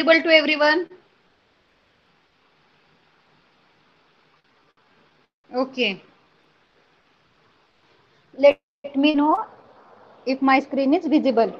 visible to everyone? Okay. Let me know if my screen is visible.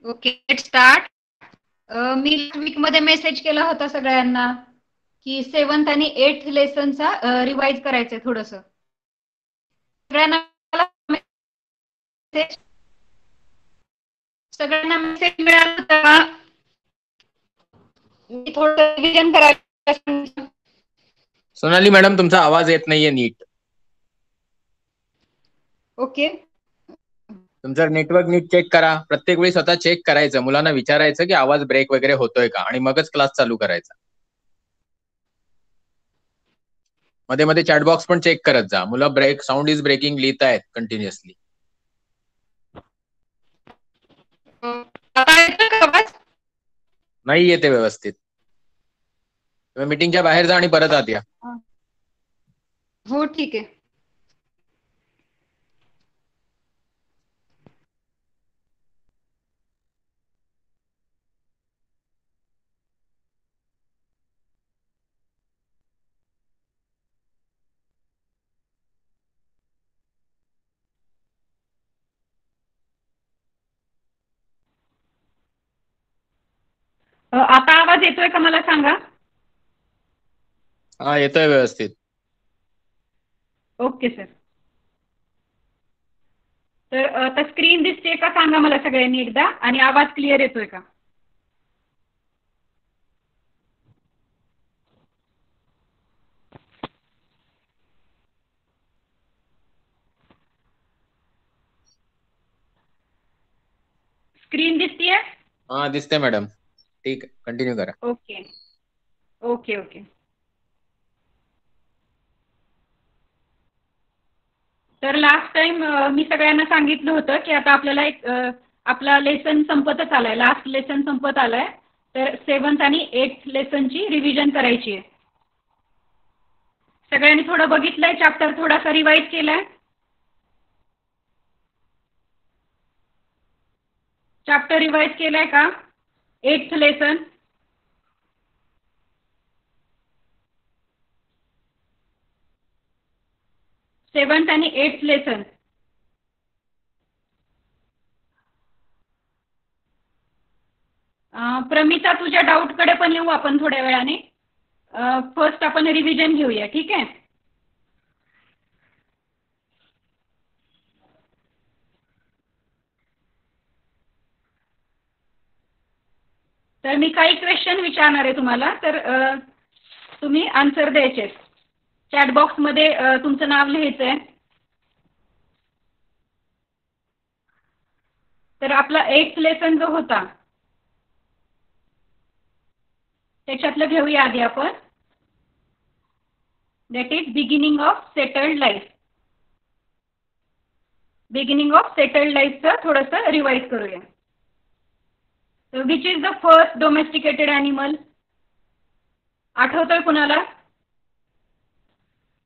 Okay, let start. मी last week मध्ये message केला होता सगळ्यांना की 7th आणि 8th लेसनचा रिवाइज करायचंय थोडस. सगळ्यांना मेसेज मिळाला होता. मी थोडं रिव्हिजन करायला. सोनाली मॅडम, तुमचा आवाज येत नाहीये नीट. ओके. तुमचं नेटवर्क नीट चेक करा. प्रत्येक वेळी स्वतः चेक करायचं, मुलांना विचारायचं की आवाज ब्रेक वगैरे होतोय का, आणि मगच क्लास चालू करायचा. मध्ये मध्ये चॅट बॉक्स पण चेक करत जा. मुलं ब्रेक, साऊंड इज ब्रेकिंग लिहित आहेत कंटिन्युअसली. नाही येते व्यवस्थित. तुम्ही मीटिंगच्या बाहेर जा आणि परत आत या. हो ठीक आहे. आता आवाज येतोय का मला सांगा. हा येतोय व्यवस्थित. Okay sir. तर आता स्क्रीन दिसते का सांगा मला सगळ्यांनी एकदा, आणि आवाज क्लिअर येतोय का. स्क्रीन दिसतीये. हा दिसते मॅडम. ठीक, कंटिन्यू करा. Okay okay okay. तर लास्ट टाइम मी सगळ्यांना सांगितलं होतं की आता आपल्याला एक आपला लेसन संपतच आलाय, लास्ट लेसन संपत आलाय. तर 7th आणि 8th लेसनची रिव्हिजन करायची आहे. सगळ्यांनी थोडं बघितलंय चॅप्टर, थोडासा रिवाइज केलाय. चॅप्टर रिवाइज केलाय का 8th लेसन. सेवन्थ आणि 8th लेसन. प्रमिता, तुझ्या डाऊटकडे पण येऊ आपण थोड्या वेळाने. फर्स्ट आपण रिव्हिजन घेऊया, ठीक आहे. तर मी काही क्वेश्चन विचारणार आहे तुम्हाला, तर तुम्ही आन्सर द्यायचे. चॅट बॉक्समध्ये तुमचं नाव लिहायचं आहे. तर आपला 8th लेसन जो होता त्याच्यातलं घेऊया आधी आपण. That is beginning of settled life. Beginning of settled लाईफचं थोडंसं रिवाइज करूया. तर which is the first domesticated animal. आठवतोय कुणाला.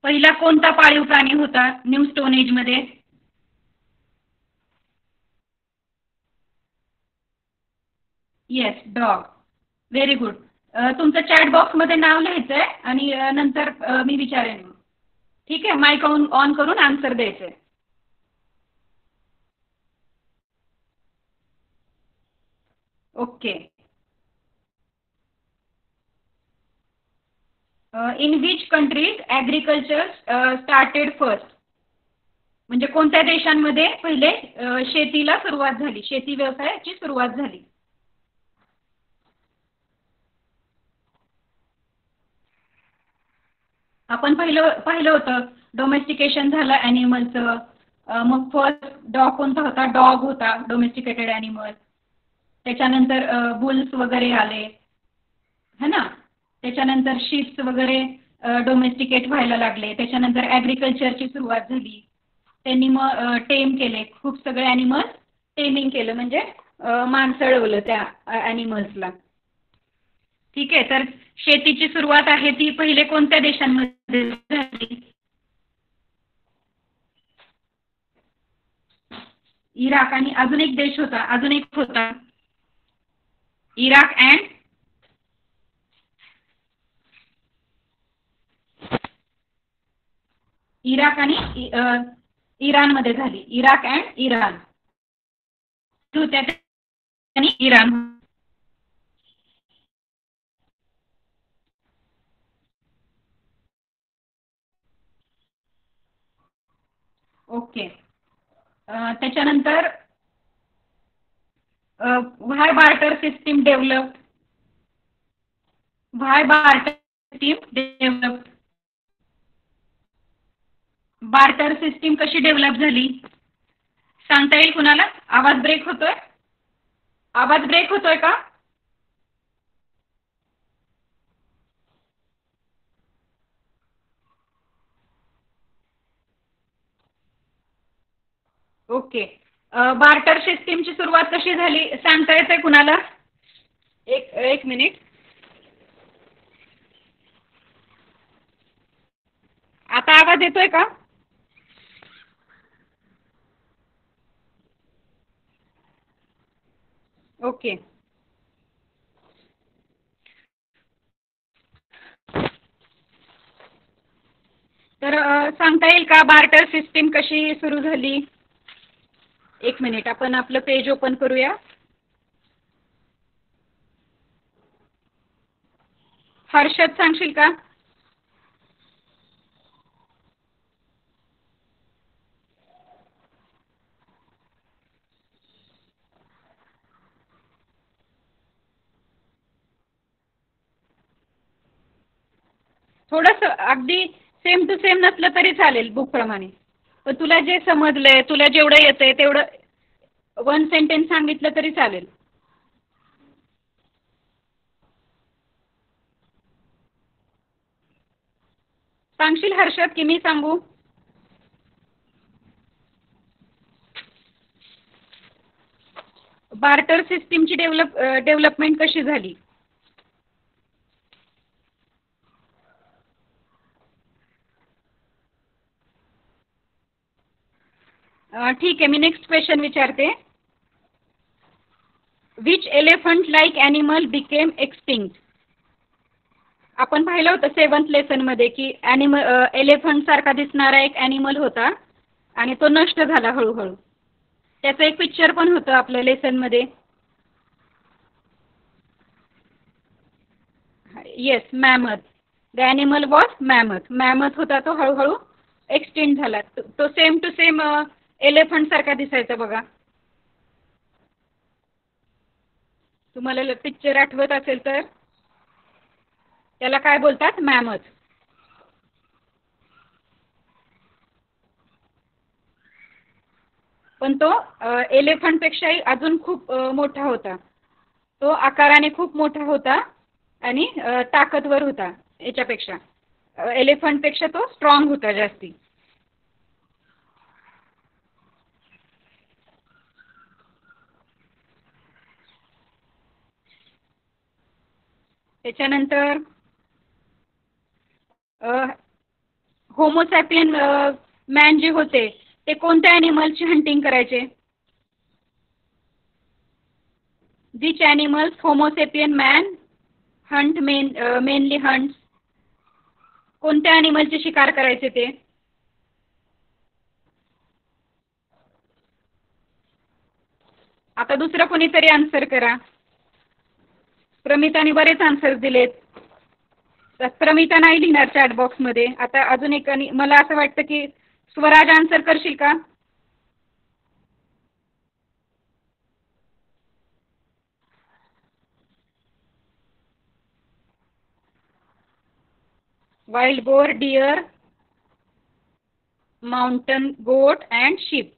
पहिला कोणता पाळीव प्राणी होता न्यू स्टोन एज मध्ये. Yes, dog. Very good. तुमचं चॅट बॉक्समध्ये नाव लिहायचं आहे आणि नंतर मी विचारेन. ठीक आहे, माईक ऑन करून आन्सर द्यायचे. Okay. In which countries agriculture started first? म्हणजे कोणत्या देशांमध्ये पहिले शेतीला सुरुवात झाली, शेती व्यवसायाची सुरुवात झाली? आपण पाहिलं होतं डोमेस्टिकेशन झालं ॲनिमलचं. मग फर्स्ट डॉग कोणता होता? डॉग होता, डोमेस्टिकेटेड ॲनिमल. त्याच्यानंतर बुल्स वगैरे आले, है ना. त्याच्यानंतर शिप्स वगैरे डोमेस्टिकेट व्हायला लागले. त्याच्यानंतर ॲग्रिकल्चरची सुरुवात झाली. त्यांनी मग टेम केले खूप सगळे ॲनिमल्स. टेमिंग केलं म्हणजे माणसळवलं त्या ॲनिमल्सला. ठीक आहे, तर शेतीची सुरुवात आहे ती पहिले कोणत्या देशांमध्ये झाली? इराक आणि अजून एक देश होता, अजून एक होता इराक अँड इराक आणि इराणमध्ये झाली. इराक अँड इराण आणि इराण. ओके. त्याच्यानंतर why barter system develop? Why barter system develop? Barter system कशी डेव्हलप झाली सांगता येईल कुणाला? आवाज ब्रेक होतोय, आवाज ब्रेक होतोय का? ओके. बार्टर सिस्टीमची सुरुवात कशी झाली सांगता येते कुणाला? एक मिनिट. आता आवाज येतोय का? ओके. तर सांगता येईल का बार्टर सिस्टीम कशी सुरू झाली? एक मिनिट, आपण आपलं पेज ओपन करूया. हर्षद सांगशील का? थोडंसं अगदी सेम टू सेम नसलं तरी चालेल बुक प्रमाणे, पण तुला जे समजलंय, तुला जेवढं येतंय तेवढं 1 सेंटेन्स सांगितलं तरी चालेल. सांगशील हर्षद की मी सांगू? बार्टर सिस्टीमची डेव्हलपमेंट कशी झाली? ठीक आहे, मी नेक्स्ट क्वेश्चन विचारते. Which elephant like animal became extinct? आपण पाहिलं होतं 7th लेसनमध्ये की एलिफंट सारखा दिसणारा एक ॲनिमल होता आणि तो नष्ट झाला हळूहळू. त्याचं एक पिक्चर पण होतं आपल्या लेसनमध्ये. Yes, mammoth. The animal was mammoth. Mammoth होता तो, हळूहळू एक्सटेंड झाला. तो सेम टू सेम एलिफंट सारखा दिसायचा बघा. तुम्हाला पिक्चर आठवत असेल तर त्याला काय बोलतात? मॅमथ. पण तो एलिफंटपेक्षाही अजून खूप मोठा होता. तो आकाराने खूप मोठा होता आणि ताकदवर होता. याच्यापेक्षा एलिफंटपेक्षा तो स्ट्रॉंग होता जास्ती. त्याच्यानंतर होमोसॅपियन मॅन जे होते ते कोणत्या ॲनिमलची हंटिंग करायचे? Which animals homo sapien man hunt mainly hunts? कोणत्या ॲनिमलची शिकार करायचे ते? आता दुसरं कोणीतरी आन्सर करा. प्रमिताने बरेच आन्सर दिलेत. तर प्रमिता नाही लिहिणार चॅट बॉक्समध्ये. आता अजून एक, आणि मला असं वाटतं की स्वराज आन्सर करशील का? वाईल्ड बोर, डिअर, माउंटन गोट अँड शिप.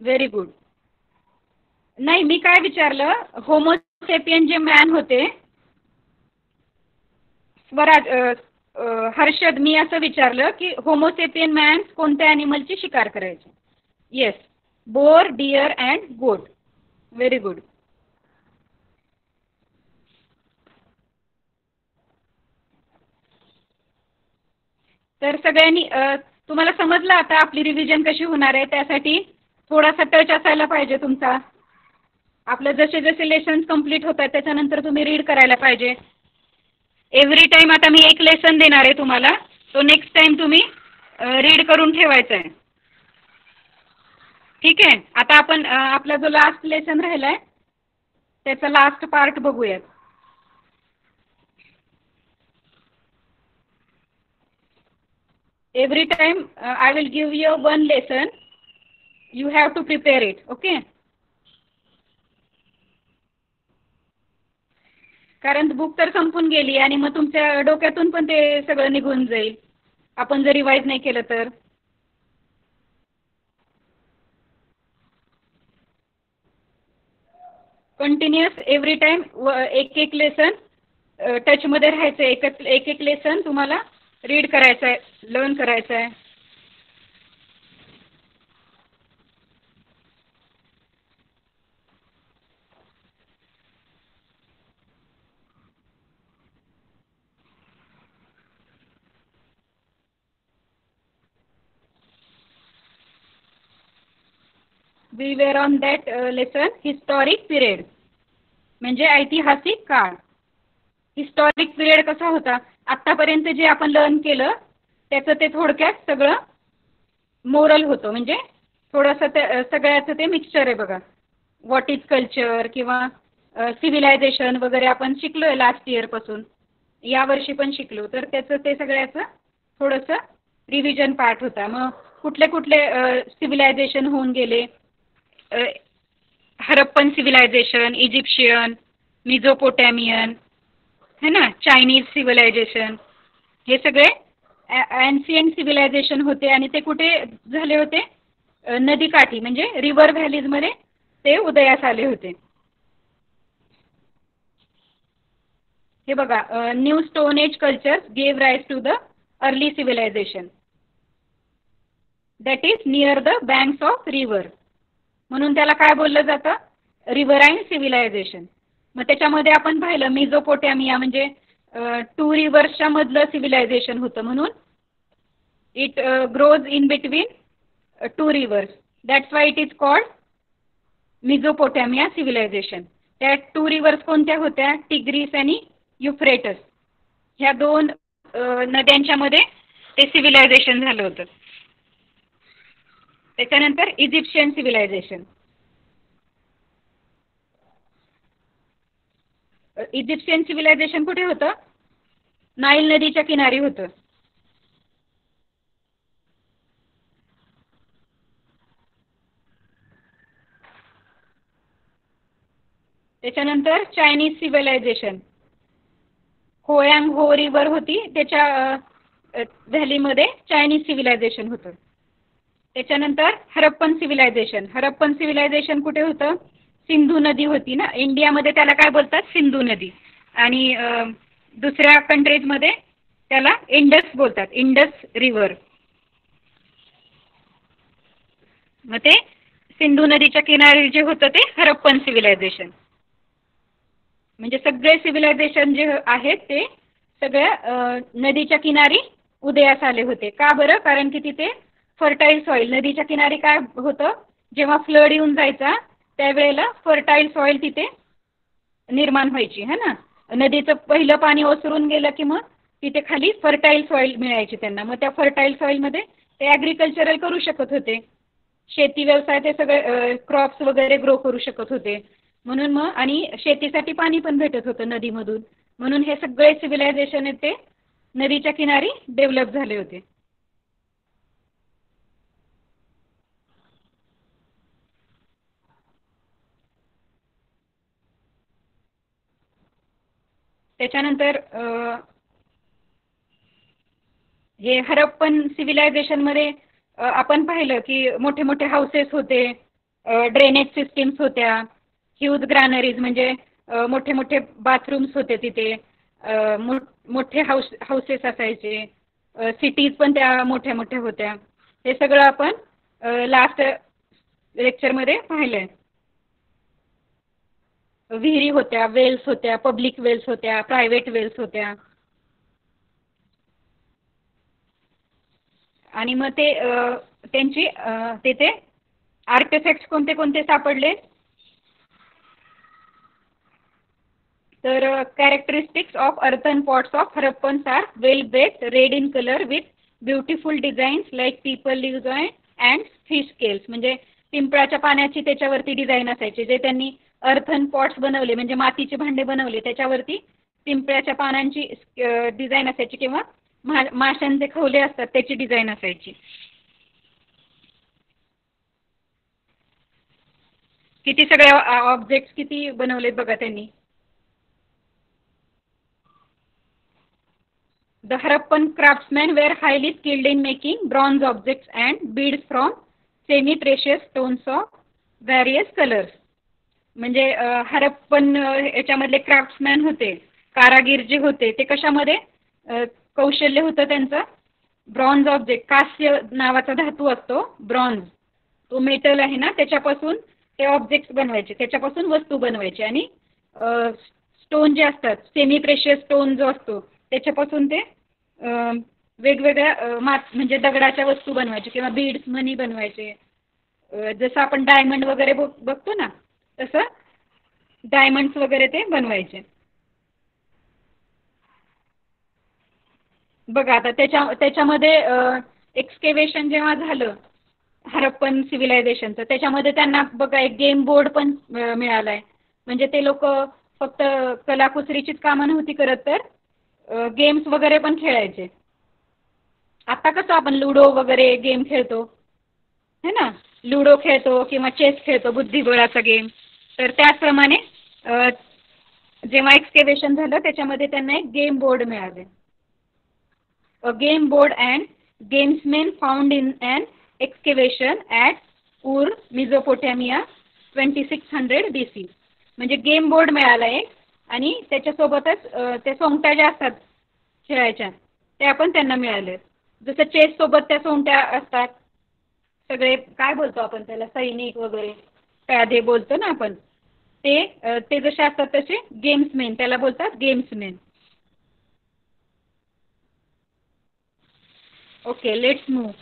Very good. नाही, मी काय विचारलं, होमोसेपियन जे मॅन होते, स्वराज हर्षद, मी असं विचारलं की होमोसेपियन मॅन कोणत्या ॲनिमलची शिकार करायचे? येस, बोर, डिअर अँड गोट. Very good. तर सगळ्यांनी तुम्हाला समजलं आता आपली रिव्हिजन कशी होणार आहे? त्यासाठी थोडासा टच असायला पाहिजे तुमचा. आपलं जसे जसे लेसन्स कंप्लीट होत आहेत त्याच्यानंतर तुम्ही रीड करायला पाहिजे. एव्हरी टाईम आता मी एक लेसन देणार आहे तुम्हाला, तो नेक्स्ट टाईम तुम्ही रीड करून ठेवायचा आहे. ठीक आहे. आता आपण आपला जो लास्ट लेसन राहिला आहे त्याचा लास्ट पार्ट बघूयात. Every time I will give you one lesson, you have to prepare it. Okay? कारण बुक तर संपून गेली आणि मग तुमच्या डोक्यातून पण ते सगळं निघून जाईल आपण जर रिवाइज नाही केलं तर. कंटिन्युअस एव्हरी टाइम एक एक लेसन टचमध्ये राहायचं. एक एक लेसन तुम्हाला रीड करायचं आहे, लर्न करायचं आहे. We were on that lesson historic period, म्हणजे ऐतिहासिक काळ. हिस्टॉरिक पिरियड कसा होता? आत्तापर्यंत जे आपण लर्न केलं त्याचं ते थोडक्यात सगळं मोरल होतं, म्हणजे थोडंसं ते सगळ्याचं ते मिक्सचर आहे बघा. व्हॉट इज कल्चर किंवा सिव्हिलायझेशन वगैरे आपण शिकलो आहे लास्ट इयरपासून, यावर्षी पण शिकलो. तर त्याचं ते सगळ्याचं थोडंसं रिव्हिजन पार्ट होता. मग कुठले कुठले सिव्हिलायझेशन होऊन गेले? हरप्पन सिव्हिलायझेशन, इजिप्शियन, मिझोपोटॅमियन, है ना, चायनीज सिव्हिलायझेशन, हे सगळे एन्शियंट सिव्हिलायझेशन होते. आणि ते कुठे झाले होते? नदीकाठी, म्हणजे रिव्हर व्हॅलीजमध्ये ते उदयास आले होते. हे बघा, new stone age culture gave rise to the early civilization that is near the banks of river. म्हणून त्याला काय बोललं जातं? Riverine civilization. मग त्याच्यामध्ये आपण पाहिलं मिझोपोटॅमिया म्हणजे 2 रिव्हर्सच्या मधलं सिव्हिलायझेशन होतं, म्हणून it grows in between 2 rivers. That's why it is called Mesopotamia civilization. त्या 2 रिव्हर्स कोणत्या होत्या? टिग्रीस आणि युफ्रेटस. ह्या 2 नद्यांच्या मध्ये ते सिव्हिलायझेशन झालं होतं. त्याच्यानंतर इजिप्शियन सिव्हिलायझेशन. इजिप्शियन सिव्हिलायझेशन कुठे होतं? नाईल नदीच्या किनारी होतं. त्याच्यानंतर चायनीज सिव्हिलायझेशन, होयांग हो रिव्हर होती त्याच्या व्हॅलीमध्ये चायनीज सिव्हिलायझेशन होतं. त्याच्यानंतर हरप्पन सिव्हिलायझेशन. हरप्पन सिव्हिलायझेशन कुठे होतं? सिंधू नदी होती ना इंडियामध्ये, त्याला काय बोलतात? सिंधू नदी. आणि दुसऱ्या कंट्रीजमध्ये त्याला इंडस बोलतात, इंडस रिव्हर. मग ते सिंधू नदीच्या किनारी जे होतं ते हरप्पन सिव्हिलायझेशन. म्हणजे सगळे सिव्हिलायझेशन जे आहेत ते सगळ्या नदीच्या किनारी उदयास आले होते. का बरं? कारण की तिथे फर्टाईल सॉईल, नदीच्या किनारी काय होतं? जेव्हा फ्लड येऊन जायचा त्यावेळेला फर्टाईल सॉईल तिथे निर्माण व्हायची, है ना. नदीचं पहिलं पाणी ओसरून गेलं की मग तिथे खाली फर्टाईल सॉईल मिळायची त्यांना. मग त्या फर्टाईल सॉईलमध्ये ते ॲग्रिकल्चरल करू शकत होते. शेती व्यवसाय ते सगळे क्रॉप्स वगैरे ग्रो करू शकत होते. म्हणून मग आणि शेतीसाठी पाणी पण भेटत होतं नदीमधून. म्हणून हे सगळे सिव्हिलायझेशन आहे ते नदीच्या किनारी डेव्हलप झाले होते. त्याच्यानंतर हे हरप्पन सिव्हिलायझेशनमध्ये आपण पाहिलं की मोठे मोठे हाऊसेस होते, ड्रेनेज सिस्टीम्स होत्या, ह्यूज ग्रॅनरीज म्हणजे मोठे मोठे बाथरूम्स होते तिथे, मोठे हाऊसेस असायचे, सिटीज पण त्या मोठ्या मोठ्या होत्या. हे सगळं आपण लास्ट लेक्चरमध्ये पाहिलंय. विहिरी होत्या, वेल्स होत्या, पब्लिक वेल्स होत्या, प्रायव्हेट वेल्स होत्या. आणि मग ते त्यांची तिथे आर्टिफॅक्ट्स कोणते कोणते सापडले तर characteristics of earthen pots of Harappans are well baked, red in colour with beautiful designs like peepal leaves and fish scales. म्हणजे पिंपळाच्या पाण्याची त्याच्यावरती डिझाईन असायची. जे त्यांनी अर्थन पॉट्स बनवले म्हणजे मातीचे भांडे बनवले त्याच्यावरती पिंपळाच्या पानांची डिझाईन असायची किंवा माशांचे खवले असतात त्याची डिझाईन असायची. किती सगळे ऑब्जेक्ट्स किती बनवलेत बघा त्यांनी. The Harappan craftsmen were highly skilled in making bronze objects and beads from semi-precious stones of various colors. म्हणजे हरप्पन याच्यामधले क्राफ्ट्समॅन होते, कारागीर जे होते ते कशामध्ये कौशल्य होतं त्यांचं. ब्रॉन्झ ऑब्जेक्ट, कास्य नावाचा धातू असतो ब्रॉन्झ, तो मेटल आहे ना, त्याच्यापासून ते ऑब्जेक्ट्स बनवायचे, त्याच्यापासून वस्तू बनवायचे. आणि स्टोन जे असतात सेमी प्रेशियस स्टोन जो असतो त्याच्यापासून ते वेगवेगळ्या म्हणजे दगडाच्या वस्तू बनवायचे किंवा बीड्स मनी बनवायचे. जसं आपण डायमंड वगैरे बघतो ना तसं डायमंड्स वगैरे ते बनवायचे. बघा आता त्याच्यामध्ये एक्सकेवेशन जेव्हा झालं हरप्पन सिव्हिलायझेशनचं त्याच्यामध्ये त्यांना बघा एक गेम बोर्ड पण मिळालाय. म्हणजे ते लोक फक्त कलाकुसरीचीच कामं नव्हती करत तर गेम्स वगैरे पण खेळायचे. आता कसं आपण लुडो वगैरे गेम खेळतो है ना, लुडो खेळतो किंवा चेस खेळतो, बुद्धिबळाचा गेम. तर त्याचप्रमाणे जेव्हा एक्सकेवेशन झालं त्याच्यामध्ये त्यांना एक गेम बोर्ड मिळाले. A game board and gamesmen found in an excavation at Ur, Mesopotamia 2600 BC. म्हणजे गेम बोर्ड मिळाला एक आणि त्याच्यासोबतच त्या सोंगट्या ज्या असतात खेळायच्या त्या पण त्यांना मिळाल्या. जसं चेस सोबत त्या सोंगट्या असतात, सगळे काय बोलतो आपण त्याला, सैनिक वगैरे प्यादे बोलतो ना आपण, ते जसे असतात तसे गेम्समेन त्याला बोलतात गेम्समेन. Okay, let's move.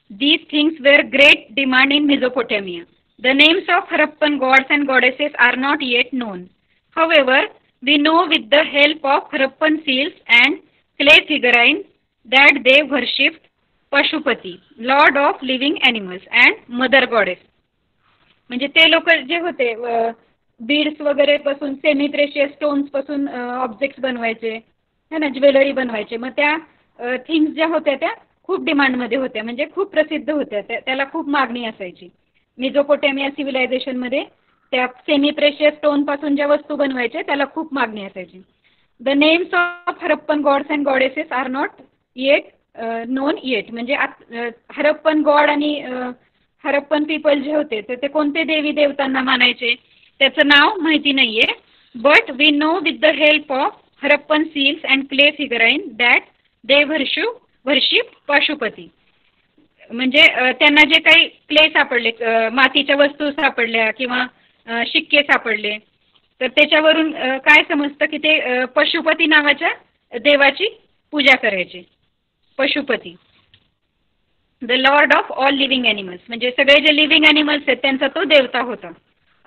These things were great demand in Mesopotamia. The names of Harappan gods and goddesses are not yet known. However, we know with the help of Harappan seals and clay figurines that they worshipped Pashupati, lord of living animals and mother goddess. म्हणजे ते लोक जे होते beads वगैरे पासून semi precious stones पासून objects बनवायचे है ना, ज्वेलरी बनवायचे. मग त्या थिंग्स ज्या होत्या त्या खूप डिमांडमध्ये होत्या, म्हणजे खूप प्रसिद्ध होत्या, त्याला खूप मागणी असायची. मेसोपोटेमिया सिव्हिलायझेशनमध्ये त्या सेमी प्रेशियस स्टोन पासून ज्या वस्तू बनवायच्या त्याला खूप मागणी असायची. The names of Harappan gods and goddesses are not yet known yet. म्हणजे हरप्पन गॉड आणि हरप्पन पीपल जे होते ते कोणते देवी देवतांना मानायचे त्याचं नाव माहिती नाहीये. But we know with the help of Harappan seals and clay figurine that they worship Pashupati. म्हणजे त्यांना जे काही क्ले सापडले, मातीच्या वस्तू सापडल्या किंवा शिक्के सापडले, तर त्याच्यावरून काय समजतं की ते पशुपती नावाच्या देवाची पूजा करायचे. Pashupati the Lord of all living animals, म्हणजे सगळे जे लिव्हिंग ॲनिमल्स आहेत त्यांचा तो देवता होता.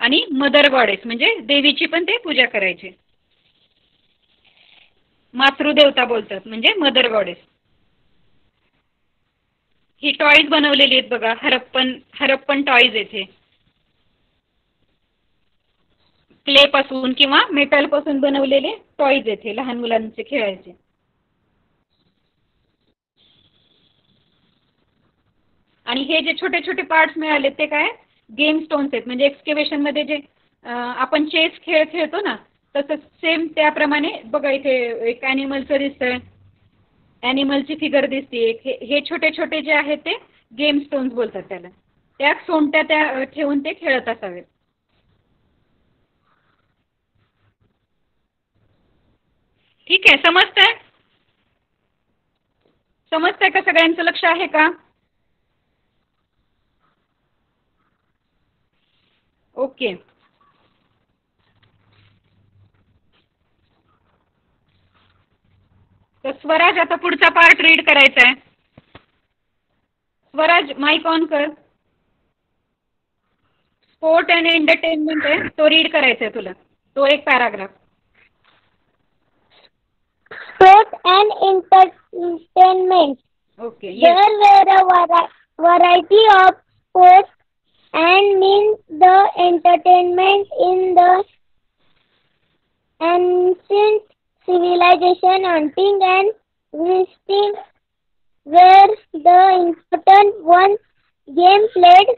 आणि मदर गॉडेस म्हणजे देवीची पण ते पूजा करायचे. मातृदेवता बोलतात म्हणजे मदर गॉडेस. ही टॉईज बनवलेली आहेत बघा, हरप्पन टॉईज येथे क्ले पासून किंवा मेटल पासून बनवलेले टॉईज येथे लहान मुलांचे खेळायचे. आणि हे जे छोटे छोटे पार्ट्स मिळाले ते काय गेम स्टोन्स आहेत. म्हणजे एक्सकेवेशन मध्ये जे आपण चेस खेळ खेळतो ना तसंच सेम त्याप्रमाणे बघा इथे एक ॲनिमलचं दिसतंय, ॲनिमलची फिगर दिसते. हे छोटे छोटे जे आहेत ते गेम स्टोन्स बोलतात त्याला. त्या सोंगट्या त्या ठेवून ते खेळत असावेत. ठीक आहे, समजतंय का? सगळ्यांचं लक्ष आहे का? ओके. तर स्वराज आता पुढचा पार्ट रीड करायचा आहे. स्वराज माईक ऑन कर. स्पोर्ट अँड एंटरटेनमेंट आहे तो रीड करायचा आहे तुला, तो एक paragraph. Sport and entertainment. Okay. There Yes. were a variety of sports and means the entertainment in the ancient civilization. Hunting and wrestling were the important one. Game played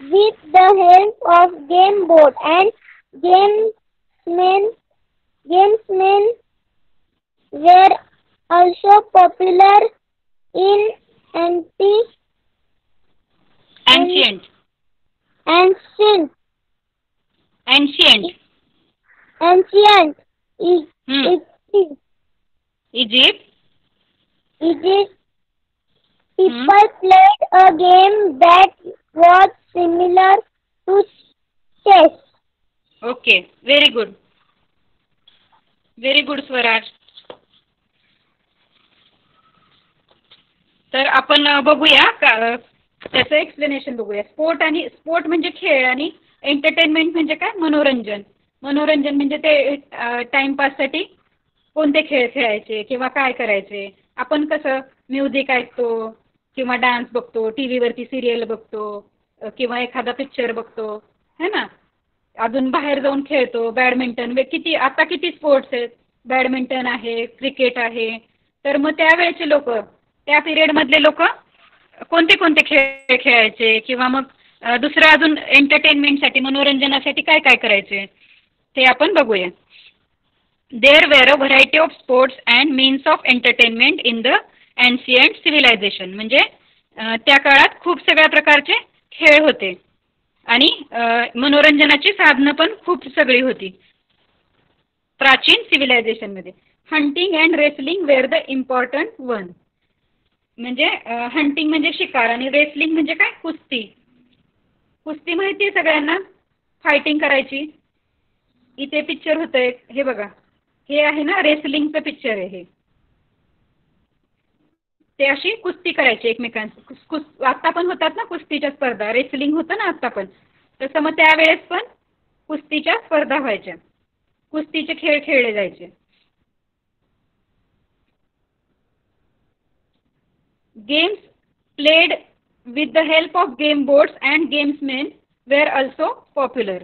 with the help of game board and gamesmen. Gamesmen were also popular in Ancient. ancient Ancient. ancient Hmm. Egypt. Egypt. People played a game that was similar to chess. Okay. Very good. Very good, Swaraj. तर आपण बघूया त्याचं explanation बघूया. Sport म्हणजे खेळ आणि entertainment म्हणजे काय मनोरंजन. मनोरंजन म्हणजे ते टाइमपाससाठी कोणते खेळ खेळायचे किंवा काय करायचे. आपण कसं म्युझिक ऐकतो किंवा डान्स बघतो, टी व्हीवरती सिरियल बघतो किंवा एखादा पिक्चर बघतो है ना. अजून बाहेर जाऊन खेळतो बॅडमिंटन. आता किती स्पोर्ट्स आहेत. बॅडमिंटन आहे, क्रिकेट आहे. तर मग त्यावेळेचे लोक, त्या पिरियडमधले लोक कोणते कोणते खेळ खेळायचे किंवा मग दुसरं अजून एंटरटेनमेंटसाठी मनोरंजनासाठी काय काय करायचे ते आपण बघूया. There were a variety of sports and means of entertainment in the ancient civilization. म्हणजे त्या काळात खूप सगळ्या प्रकारचे खेळ होते आणि मनोरंजनाची साधनं पण खूप सगळी होती प्राचीन सिव्हिलायझेशनमध्ये. Hunting and wrestling were the important one. म्हणजे हंटिंग म्हणजे शिकार आणि रेसलिंग म्हणजे काय कुस्ती. कुस्ती माहिती आहे सगळ्यांना, फायटिंग करायची. इथे पिक्चर होतंय हे बघा, हे आहे ना रेसलिंगचं पिक्चर आहे हे. ते अशी कुस्ती करायची एकमेकांची. आत्ता पण होतात ना कुस्तीच्या स्पर्धा, रेसलिंग होतं ना आत्ता पण, तसं मग त्यावेळेस पण कुस्तीच्या स्पर्धा व्हायच्या, कुस्तीचे खेळ खेळले जायचे. Games played with the help of game boards and gamesmen were also popular.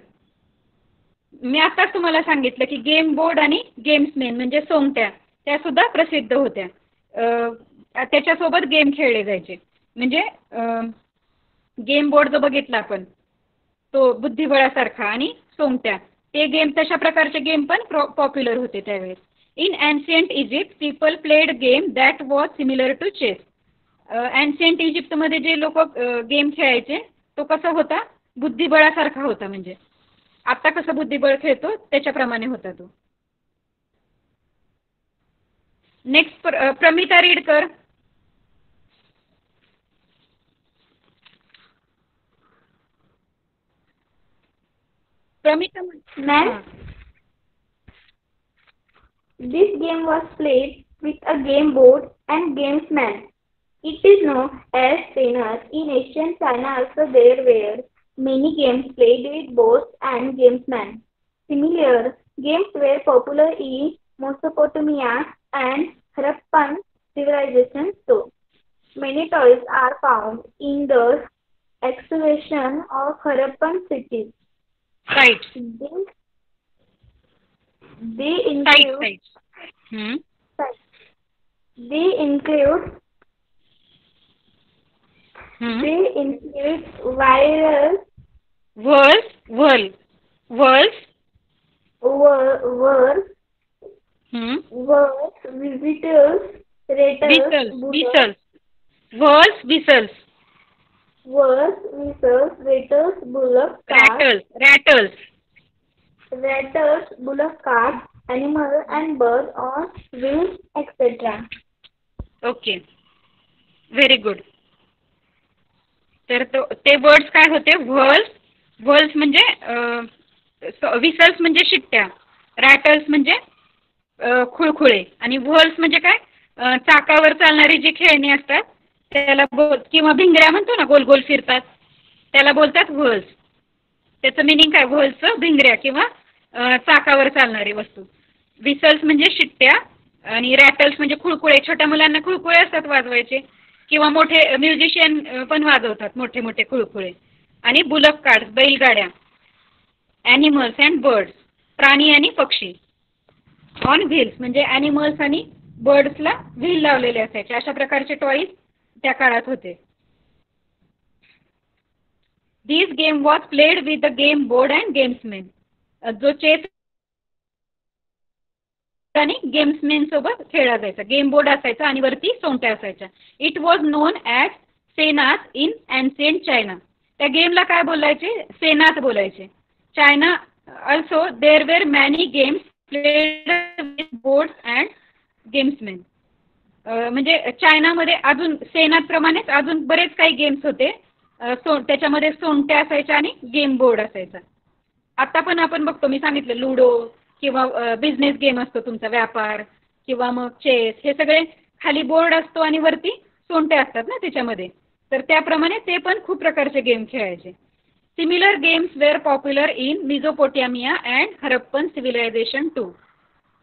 मी आताच तुम्हाला सांगितलं की गेम बोर्ड आणि गेम्समेन म्हणजे सोंगट्या त्या सुद्धा प्रसिद्ध होत्या. त्याच्यासोबत गेम खेळले जायचे. म्हणजे गेम बोर्ड जो बघितला आपण तो बुद्धिबळासारखा आणि सोंगट्या, ते गेम तशा प्रकारचे गेम पण पॉप्युलर होते त्यावेळेस. In ancient Egypt people played game that was similar to chess. Ancient इजिप्तमध्ये जे लोक गेम खेळायचे तो कसा होता, बुद्धिबळासारखा होता. म्हणजे आता कसं बुद्धिबळ खेळतो त्याच्याप्रमाणे होता तो. नेक्स्ट प्रमिता रीड कर. Pramita. Ma'am, this game was played with a game board and gamesman. It is known as Senas. In ancient China also there were many games played with bows and gamesmen. Similar games were popular in Mesopotamia and Harappan civilizations too. Many toys are found in the excavation of Harappan cities. Sites. They Sites. include Hmm. they include Hmm. they include virus, Worlds. words, Hmm. visitors, raiders, Whistles. Whistles. raiders, bullock carts, rattles, bullock carts, animals and birds on wheels, etc. Okay, very good. तर ते words काय होते? व्हर्ल्स म्हणजे whistles म्हणजे शिट्ट्या, रॅटल्स म्हणजे खुळखुळे, आणि व्हर्ल्स म्हणजे काय? चाकावर चालणारी जी खेळणी असतात त्याला किंवा भिंगऱ्या म्हणतो ना, गोल गोल फिरतात, त्याला बोलतात व्हर्ल्स. त्याचं मिनिंग काय? व्हर्ल्सचं भिंगऱ्या किंवा चाकावर चालणारी वस्तू. विसल्स म्हणजे शिट्ट्या आणि रॅटल्स म्हणजे खुळखुळे. छोट्या मुलांना खुळखुळे असतात वाजवायचे, किंवा मोठे म्युझिशियन पण वाजवतात मोठे मोठे खुळखुळे. आणि बुलक कार्ड्स बैलगाड्या. ॲनिमल्स अँड बर्ड्स प्राणी आणि पक्षी. ऑन व्हील्स म्हणजे ॲनिमल्स आणि बर्ड्सला व्हील लावलेले असायचे. अशा प्रकारचे टॉईज त्या काळात होते. This game was played with the game board and gamesmen. जो चेस आणि गेम्समेन सोबत खेळला जायचा. गेम बोर्ड असायचा आणि वरती सोंट्या असायच्या. It was known as Senet in ancient China. त्या गेमला काय बोलायचे? सेनास बोलायचे. China also there were many games played with boards and gamesmen. म्हणजे चायनामध्ये अजून सेनाप्रमाणेच अजून बरेच काही गेम्स होते. त्याच्यामध्ये सोंट्या असायच्या आणि गेम बोर्ड असायचा. आता पण आपण बघतो, मी सांगितलं लुडो किंवा बिझनेस गेम असतो तुमचा, व्यापार, किंवा मग चेस, हे सगळे खाली बोर्ड असतो आणि वरती सोंट्या असतात ना त्याच्यामध्ये. तर त्याप्रमाणे ते पण खूप प्रकारचे गेम खेळायचे. Similar games were popular in Mesopotamia and Harappan civilization too.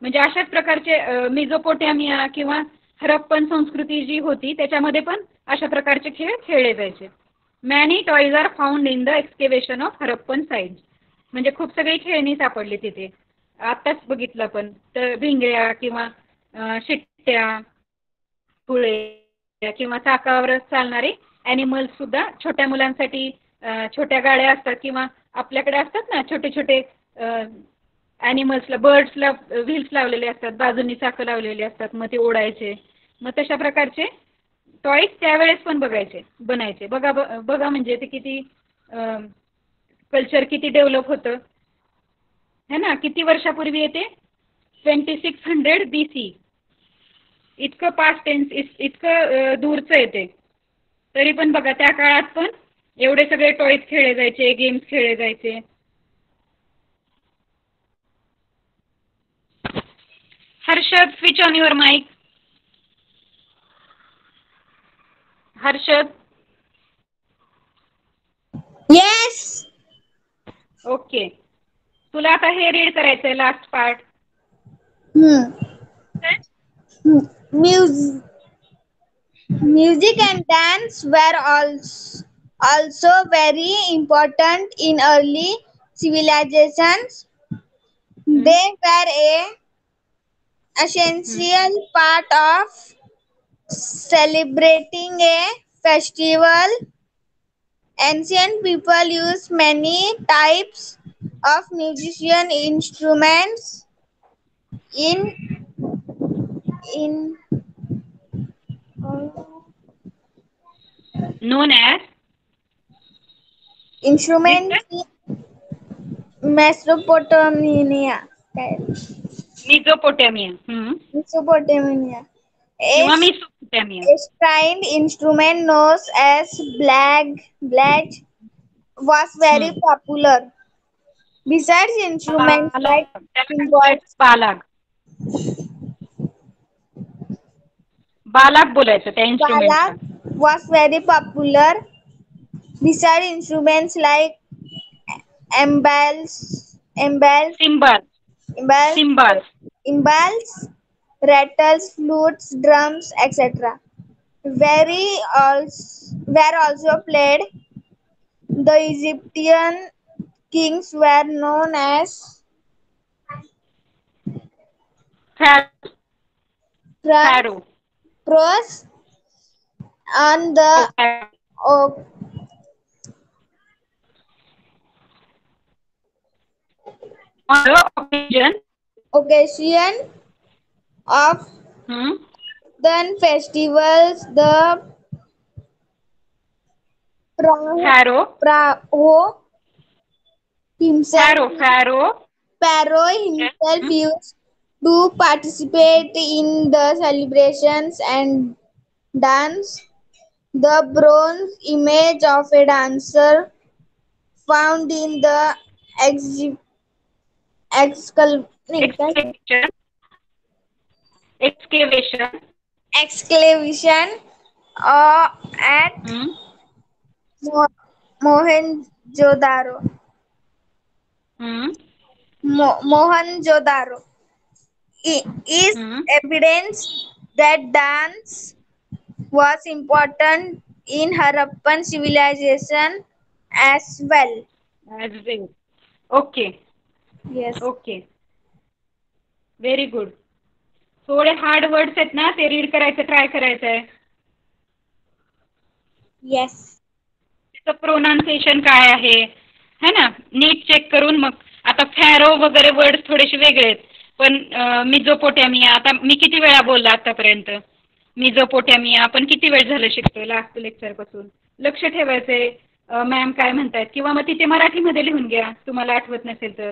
म्हणजे अशाच प्रकारचे मिझोपोटॅमिया किंवा हरप्पन संस्कृती जी होती त्याच्यामध्ये पण अशा प्रकारचे खेळ खेळले जायचे. Many toys are found in the excavation of Harappan sites. म्हणजे खूप सगळी खेळणी सापडली तिथे. आत्ताच बघितलं पण, तर भिंगऱ्या किंवा शिट्ट्या, पुळे किंवा चाकावर चालणारे ॲनिमल्स सुद्धा छोट्या मुलांसाठी छोट्या गाड्या असतात, किंवा आपल्याकडे असतात ना छोटे छोटे ॲनिमल्सला, बर्ड्सला व्हील्स लावलेले असतात, बाजूंनी चाकं लावलेली असतात, मग ते ओढायचे. मग तशा प्रकारचे टॉईज त्यावेळेस पण बनायचे. बघा म्हणजे ते किती कल्चर किती डेव्हलप होतं है ना. किती वर्षापूर्वी येते? 2600 BC. इतकं पास्ट टेन्स, इतकं दूरचं येते. तरी पण बघा त्या काळात पण एवढे सगळे टॉईज खेळले जायचे, गेम्स खेळले जायचे. Harshad, switch on your mic. Harshad. Yes. Okay, तुला आता हे रीड करायचंय last part. Music and dance were also very important in early civilizations. They were a essential part of celebrating a festival. Ancient people used many types of musician instruments in non as instruments in Mesopotamia. मिझोपोटॅमिया Mesopotamia. किंवा A मेसोपोटॅमिया. stringed instrument known as blech was very popular. Besides instruments like cymbals, बालाग बोलायचं त्या इन्स्ट्रुमेंटला. was very popular. Beside instruments like cymbals, Cymbals. Cymbals. rattles, flutes, drums, etc. Were also played. The Egyptian kings were known as Pharaoh. pharaohs on the o- On the occasion of hmm, the festivals. The Pharaoh. pharaoh himself Pharaoh. Yes. used to participate in the celebrations and dance. The bronze image of a dancer found in the excal- Excavation. Excavation. excavation at Hmm. Mohenjo-daro. Hmm. Mohenjo-daro is Hmm. evidence that dance was important in Harappan civilization as well. As well. Okay. Yes. Okay. Very good. थोडे hard words आहेत ना, ते read करायचं try करायचं आहे. Yes. त्याचं pronunciation काय आहे है ना, नीट चेक करून मग. आता फॅरो वगैरे वर्ड थोडेसे वेगळे आहेत, पण मिझोपोटॅमिया आता मी किती वेळा बोलला आतापर्यंत. मिझोपोटॅमिया आपण किती वेळ झालं शिकतोय लास्ट लेक्चर पासून. लक्ष ठेवायचंय मॅम काय म्हणतायत, किंवा मग तिथे मराठीमध्ये लिहून घ्या तुम्हाला आठवत नसेल तर.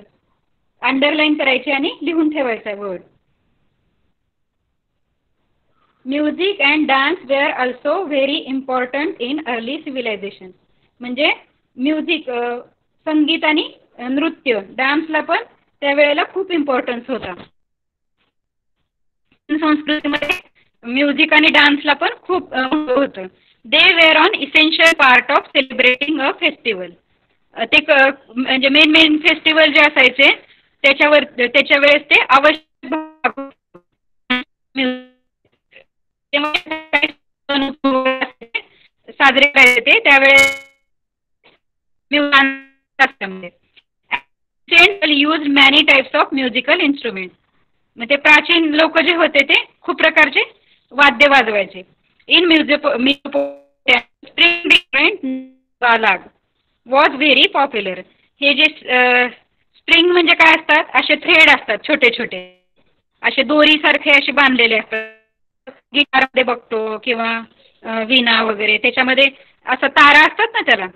अंडरलाईन करायची आणि लिहून ठेवायचा word. Music and dance were also very important in early civilization. म्हणजे म्युझिक संगीत आणि नृत्य डान्सला पण त्यावेळेला खूप इम्पॉर्टन्स होता. संस्कृतीमध्ये म्युझिक आणि डान्सला पण खूप होतं. They were on essential part of celebrating a festival. ते म्हणजे मेन फेस्टिवल जे असायचे त्याच्या वेळेस ते आवश्यक साजरे करायचे त्यावेळेस use many types of musical instrument. मग ते प्राचीन लोक जे होते ते खूप प्रकारचे वाद्य वाजवायचे. In balag was very popular. हे जे स्ट्रिंग म्हणजे काय असतात, असे थ्रेड असतात छोटे छोटे, असे दोरीसारखे असे बांधलेले असतात. गिटारमध्ये बघतो किंवा वीणा वगैरे, त्याच्यामध्ये असं तारा असतात ना, त्याला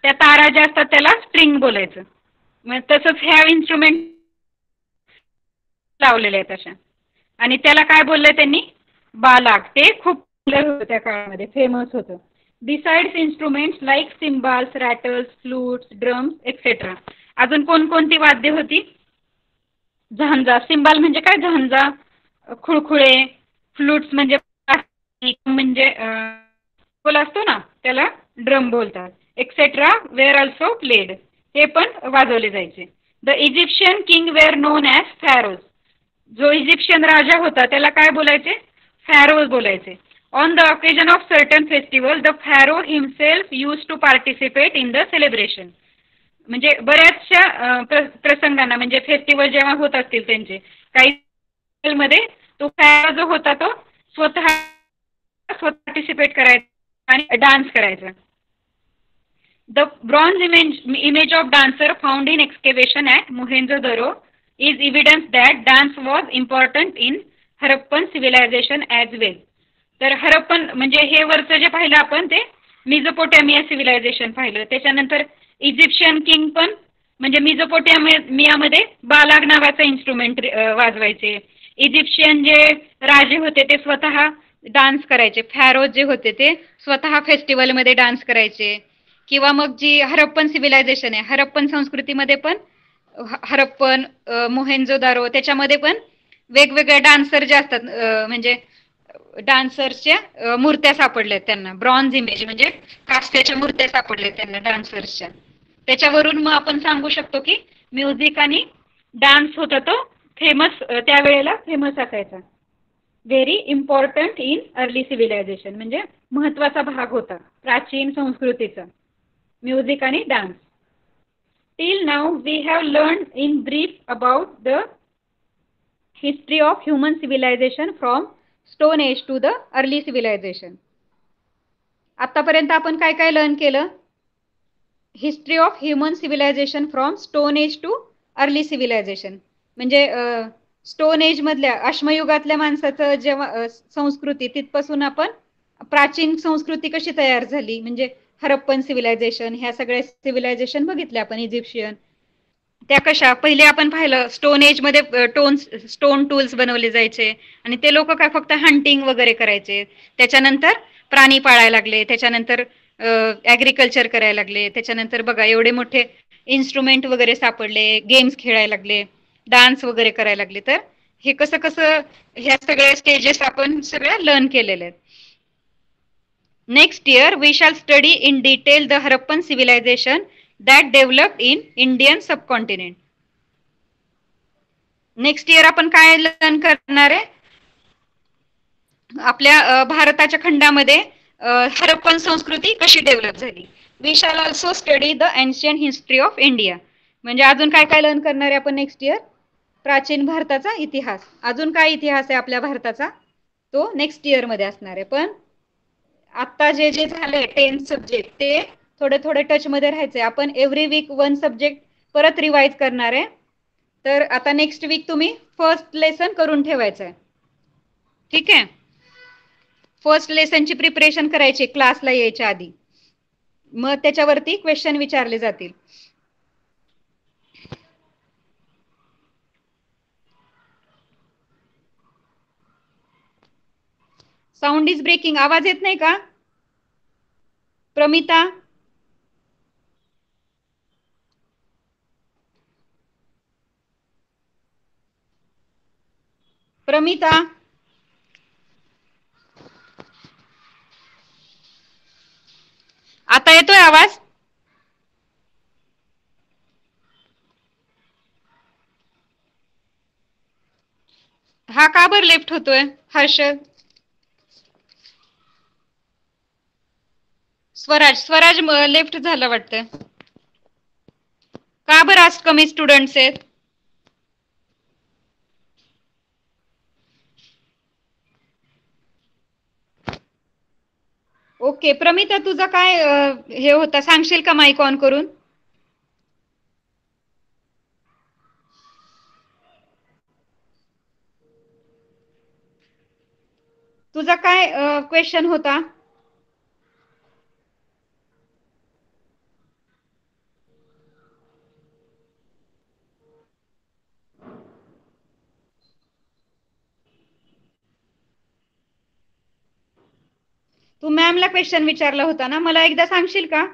त्या तारा ज्या असतात त्याला स्ट्रिंग बोलायचं. मग तसंच ह्या इन्स्ट्रुमेंट लावलेले आहेत अशा. आणि त्याला काय बोललंय त्यांनी, बालाग. ते खूप होतं त्या काळामध्ये, फेमस होतं. Besides instruments like cymbals, rattles, flutes, drums etcetera. अजून कोणकोणती वाद्य होती. झांजा. सिम्बाल म्हणजे काय, झांजा, खुळखुळे. फ्लूट्स म्हणजे असतो ना त्याला ड्रम बोलतात. Etcetera were also played. हे पण वाजवले जायचे. The Egyptian king were known as pharaohs. जो इजिप्शियन राजा होता त्याला काय बोलायचे, फॅरोज बोलायचे. On the occasion of certain festival the pharaoh himself use to participate in the celebration. म्हणजे बऱ्याचशा प्रसंगांना, म्हणजे फेस्टिवल जेव्हा होत असतील त्यांचे काही मध्ये, तो फॅरो जो होता तो स्वतः पार्टिसिपेट करायचा आणि डान्स करायचा. The bronze image of dancer found in excavation at Mohenjodaro is evidence that dance was important in Harappan civilisation as well. तर हरप्पन म्हणजे हे वरचं जे पाहिलं आपण ते मिझोपोटॅमिया सिव्हिलायझेशन पाहिलं. त्याच्यानंतर इजिप्शियन किंग पण म्हणजे मिझोपोटॅमियामध्ये बालाग नावाचं इन्स्ट्रुमेंट वाजवायचे. इजिप्शियन जे राजे होते ते स्वतः डान्स करायचे. फॅरोज जे होते ते स्वतः फेस्टिवलमध्ये डान्स करायचे. किंवा मग जी हरप्पन सिव्हिलायझेशन आहे, हरप्पन संस्कृतीमध्ये पण हरप्पन, मोहेंजोदारो, त्याच्यामध्ये पण वेगवेगळे डान्सर जे असतात, म्हणजे डान्सर्सच्या मूर्त्या सापडल्यात त्यांना, ब्रॉन्झ इमेज म्हणजे कास्याच्या मूर्त्या सापडल्या त्यांना डान्सर्सच्या. त्याच्यावरून मग आपण सांगू शकतो की म्युझिक आणि डान्स होता तो फेमस, त्यावेळेला फेमस असायचा. Very important in early civilization म्हणजे महत्वाचा भाग होता प्राचीन संस्कृतीचा म्युझिक आणि dance. Till now we have learn in brief about the history of human civilization from stone age to the early civilization. आतापर्यंत आपण काय काय लर्न केलं? History of human civilization from stone age to early civilization म्हणजे stone age मधल्या अश्मयुगातल्या माणसाचं जेव्हा संस्कृती तिथपासून आपण प्राचीन संस्कृती कशी तयार झाली म्हणजे हरप्पन सिव्हिलायझेशन, ह्या सगळ्या सिव्हिलायझेशन बघितले आपण. इजिप्शियन त्या कशा, पहिले आपण पाहिलं स्टोन एज मध्ये स्टोन टूल्स बनवले जायचे आणि ते लोक काय फक्त हंटिंग वगैरे करायचे. त्याच्यानंतर प्राणी पाळायला लागले, त्याच्यानंतर ऍग्रिकल्चर करायला लागले, त्याच्यानंतर बघा एवढे मोठे इन्स्ट्रुमेंट वगैरे सापडले, गेम्स खेळायला लागले, डान्स वगैरे करायला लागले. तर हे कसं कसं ह्या सगळ्या स्टेजेस आपण सगळ्या लर्न केलेल्या आहेत. Next year we shall study in detail the Harappan civilization that developed in Indian subcontinent. Next year आपण काय लर्न करणार आहे? आपल्या भारताच्या खंडामध्ये हरप्पन संस्कृती कशी डेव्हलप झाली. We shall also study the ancient history of India म्हणजे अजून काय काय लर्न करणार आहे आपण नेक्स्ट इयर? प्राचीन भारताचा इतिहास. अजून काय इतिहास आहे आपल्या भारताचा तो नेक्स्ट इयर मध्ये असणार आहे. पण आता जे जे झालंय 10 सब्जेक्ट ते थोडे थोडे टच मध्ये राहायचंय. आपण एव्हरी वीक 1 सब्जेक्ट परत रिवाइज करणार आहे. तर आता नेक्स्ट वीक तुम्ही फर्स्ट लेसन करून ठेवायचं आहे, ठीक आहे? फर्स्ट लेसनची प्रिपरेशन करायची क्लासला यायच्या आधी, मग त्याच्यावरती क्वेश्चन विचारले जातील. Sound is breaking. आवाज येत नाही का प्रमिता? प्रमिता आता येतोय आवाज? हा का बर लेफ्ट होतोय हर्षद? स्वराज लेफ्ट झाला वाटतं. का बरं आज कमी स्टुडंट्स आहेत? ओके प्रमिता तुझा काय हे होता सांगशील का माईक ऑन करून? तुझा काय क्वेश्चन होता? तू मॅमला क्वेश्चन विचारला होता ना, मला एकदा सांगशील का?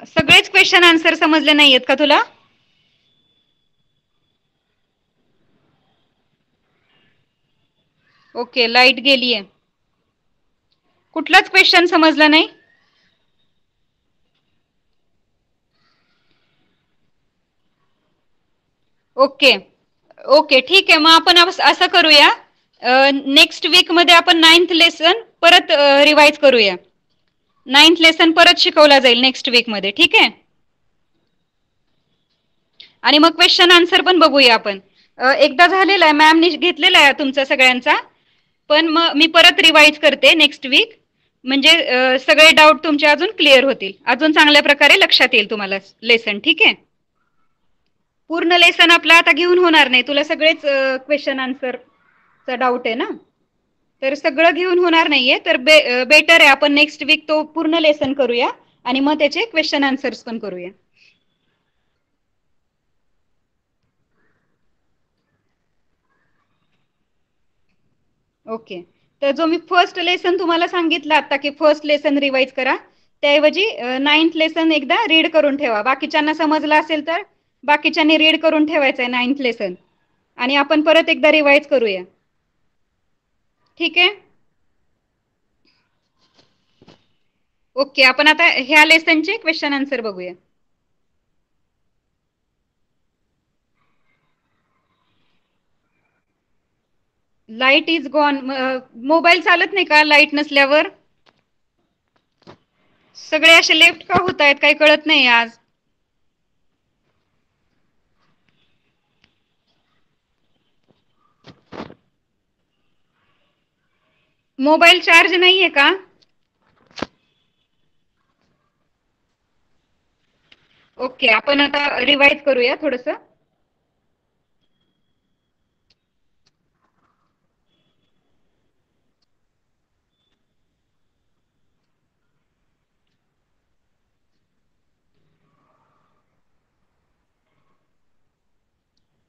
सगळेच क्वेश्चन आन्सर समजले नाहीयेत का तुला? ओके लाईट गेलीये. कुठलाच क्वेश्चन समजला नाही? ओके ओके ठीक आहे. मग आपण असं करूया, नेक्स्ट वीक मध्ये आपण 9th लेसन परत रिवाइज करूया. 9th लेसन परत शिकवला जाईल नेक्स्ट वीक मध्ये, ठीक आहे? आणि मग क्वेश्चन आन्सर पण बघूया आपण. एकदा झालेला आहे, मॅमनी घेतलेला आहे तुमचा सगळ्यांचा, पण मग मी परत रिवाइज करते नेक्स्ट वीक म्हणजे सगळे डाऊट तुमचे अजून क्लिअर होतील, अजून चांगल्या प्रकारे लक्षात येईल तुम्हाला लेसन, ठीक आहे? पूर्ण लेसन आपला आता घेऊन होणार नाही, तुला सगळेच क्वेश्चन आन्सरचा डाऊट आहे ना, तर सगळं घेऊन होणार नाहीये. तर बेटर आहे आपण नेक्स्ट वीक तो पूर्ण लेसन करूया आणि मग त्याचे क्वेश्चन आन्सर्स पण करूया. ओके. तर जो मी फर्स्ट लेसन तुम्हाला सांगितलं आता की फर्स्ट लेसन रिवाइज करा, त्याऐवजी 9th लेसन एकदा रीड करून ठेवा. बाकीच्यांना समजलं असेल तर बाकीच्यांनी रीड करून ठेवायचं आहे 9th लेसन, आणि आपण परत एकदा रिवाइज करूया. ठीक आहे. ओके, आपण आता ह्या लेसनचे क्वेश्चन आन्सर बघूया. Light is gone. मोबाईल चालत नाही का लाईट नसल्यावर? सगळे असे लेफ्ट का होत आहेत काही कळत नाही आज. मोबाईल चार्ज नाहीये का? ओके, आपण आता रिवाइज करूया थोडस.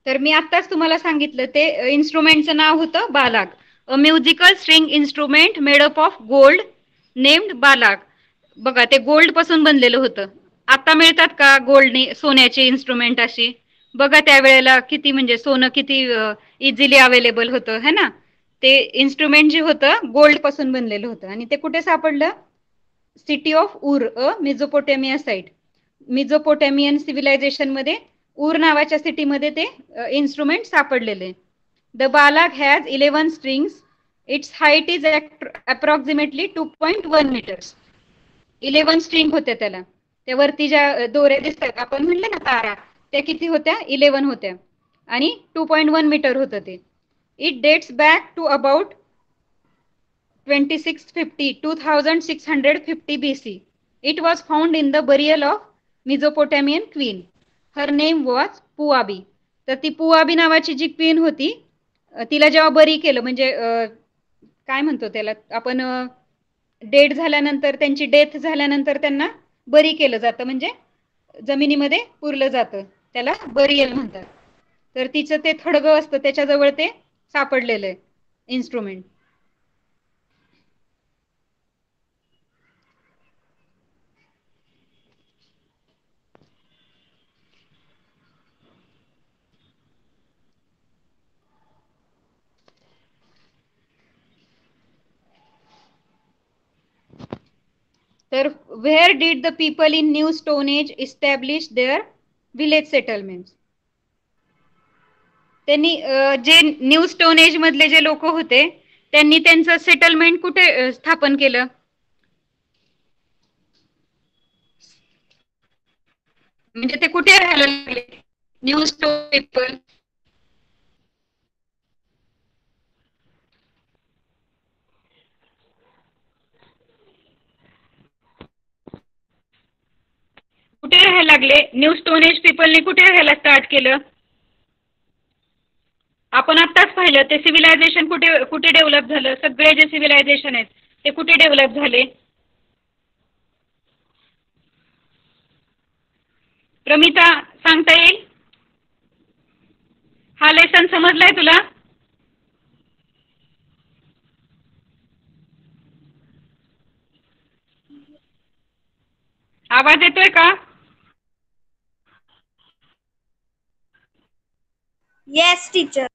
तर मी आत्ताच तुम्हाला सांगितलं ते इन्स्ट्रुमेंटचं नाव होतं balag. A musical string instrument made up of gold named balag. बघा, ते गोल्ड पासून बनलेलं होतं. आता मिळतात का गोल्ड सोन्याचे इन्स्ट्रुमेंट अशी? बघा त्यावेळेला किती म्हणजे सोनं किती इझिली अवेलेबल होतं है ना. ते इन्स्ट्रुमेंट जे होतं गोल्ड पासून बनलेलं होतं. आणि ते कुठे सापडलं? City of Ur, Mesopotamia site. Mesopotamian civilisation मध्ये उर नावाच्या सिटीमध्ये ते इन्स्ट्रुमेंट सापडलेले. The balag has 11 strings. Its height is approximately 2.1 metres. 11 string होत्या त्याला. त्यावरती ज्या दोऱ्या दिसतात आपण म्हणले ना तारा, त्या किती होत्या? 11 होत्या. आणि 2.1 मीटर होतं ते. It dates back to about 2650 BC. It was found in the burial of Mesopotamian queen. Her name was पुआबी. तर ती पुआबी नावाची जी क्वीन होती, तिला जेव्हा बरी केलं म्हणजे काय म्हणतो त्याला आपण, डेड झाल्यानंतर, त्यांची डेथ झाल्यानंतर त्यांना बरी केलं जातं, म्हणजे जमिनीमध्ये पुरलं जातं, त्याला बरियल म्हणतात. तर तिचं ते थडगं असतं त्याच्याजवळ ते सापडलेलं आहे इन्स्ट्रुमेंट. तर where did the people in New Stone Age establish their village settlements? त्यांनी जे न्यू स्टोन एज मधले जे लोक होते त्यांनी त्यांचं सेटलमेंट कुठे स्थापन केलं? म्हणजे ते कुठे राहायला लागले न्यू स्टोन पीपल? कुठे राहायला लागले न्यू स्टोन एज पीपलने? कुठे राहायला स्टार्ट केलं? आपण आत्ताच पाहिलं ते सिव्हिलायझेशन कुठे कुठे डेव्हलप झालं. सगळे जे सिव्हिलायझेशन आहेत ते कुठे डेव्हलप झाले? प्रमिता सांगता येईल? हा लेसन समजलाय तुला? आवाज येतोय का? Yes, teacher.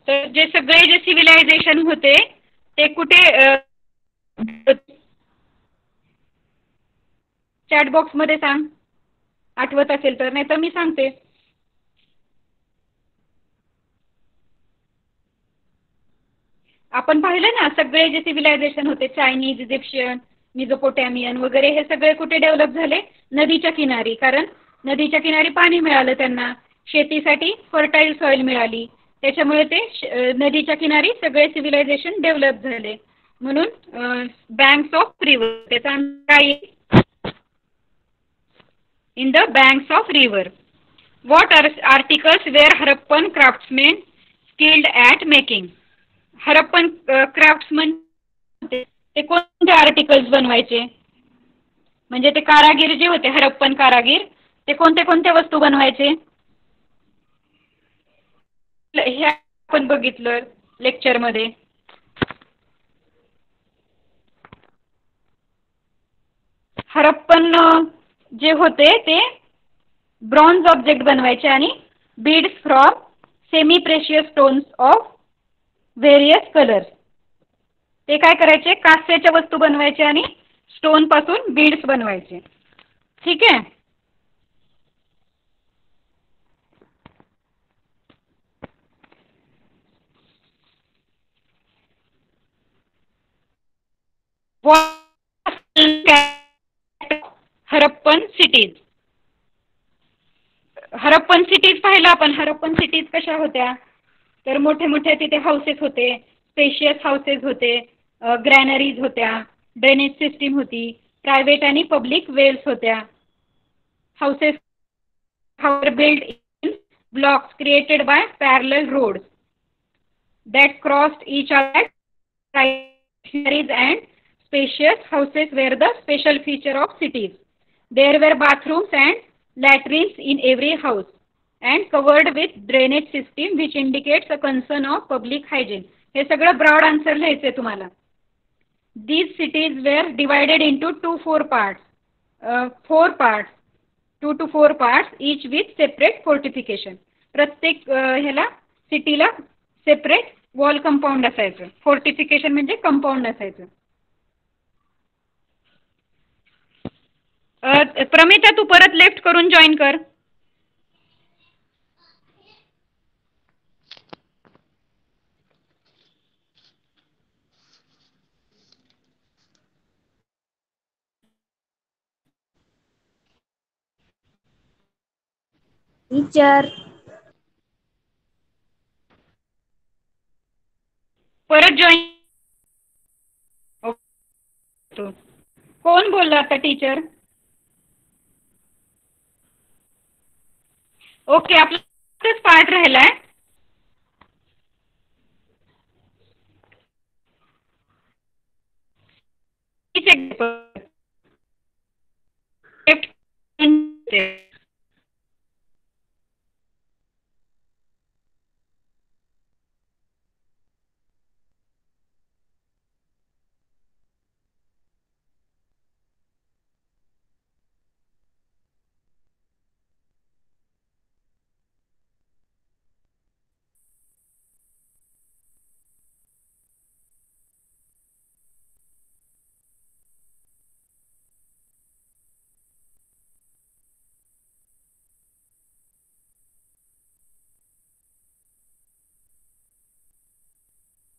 तर जे सगळे जे सिव्हिलायझेशन होते ते कुठे, चॅट बॉक्स मध्ये सांग आठवत असेल तर, नाही तर मी सांगते. आपण पाहिलं ना सगळे जे सिव्हिलायझेशन होते, चायनीज, इजिप्शियन, मेसोपोटॅमियन वगैरे, हे सगळे कुठे डेव्हलप झाले? नदीच्या किनारी. कारण नदीच्या किनारी पाणी मिळालं त्यांना, शेतीसाठी फर्टाईल सॉइल मिळाली, त्याच्यामुळे ते नदीच्या किनारी सगळे सिव्हिलायझेशन डेव्हलप झाले. म्हणून बँक्स ऑफ रिव्हर, त्याचा काय? In the banks of river. What articles were Harappan craftsmen skilled at making? Harappan craftsman ते कोणते आर्टिकल्स बनवायचे? म्हणजे ते कारागीर जे होते, हरप्पन कारागीर, ते कोणते कोणत्या वस्तू बनवायचे? हे आपण बघितलं लेक्चरमध्ये. हरप्पन जे होते ते ब्रॉन्झ ऑब्जेक्ट बनवायचे आणि beads from semi precious stones of various colours. ते काय करायचे, कास्याच्या वस्तू बनवायचे आणि स्टोन पासून बीड्स बनवायचे. ठीक आहे. हरप्पन सिटीज. हरप्पन सिटीज पाहिलं आपण. हरप्पन सिटीज कशा होत्या, तर मोठे मोठे तिथे हाऊसेस होते, स्पेशियस हाऊसेस होते, ग्रॅनरीज होत्या, ड्रेनेज सिस्टीम होती, प्रायव्हेट आणि पब्लिक वेल्स होत्या. Houses were built in blocks created by parallel roads that crossed each other. Primaries and spacious houses were the special feature of cities. There were bathrooms and latrines in every house and covered with drainage system which indicates a concern of public hygiene. हे सगळं broad answer लिहायचंय तुम्हाला. These cities were divided into 4 parts, 2 to 4 parts, each with separate fortification. प्रत्येक ह्याला सिटीला separate wall compound असायचं. Fortification म्हणजे compound असायचं. प्रमिता तू परत लेफ्ट करून जॉईन कर. टीचर. परत जॉईन. कोण बोलला आता टीचर? ओके, आपला पार्ट राहिलाय.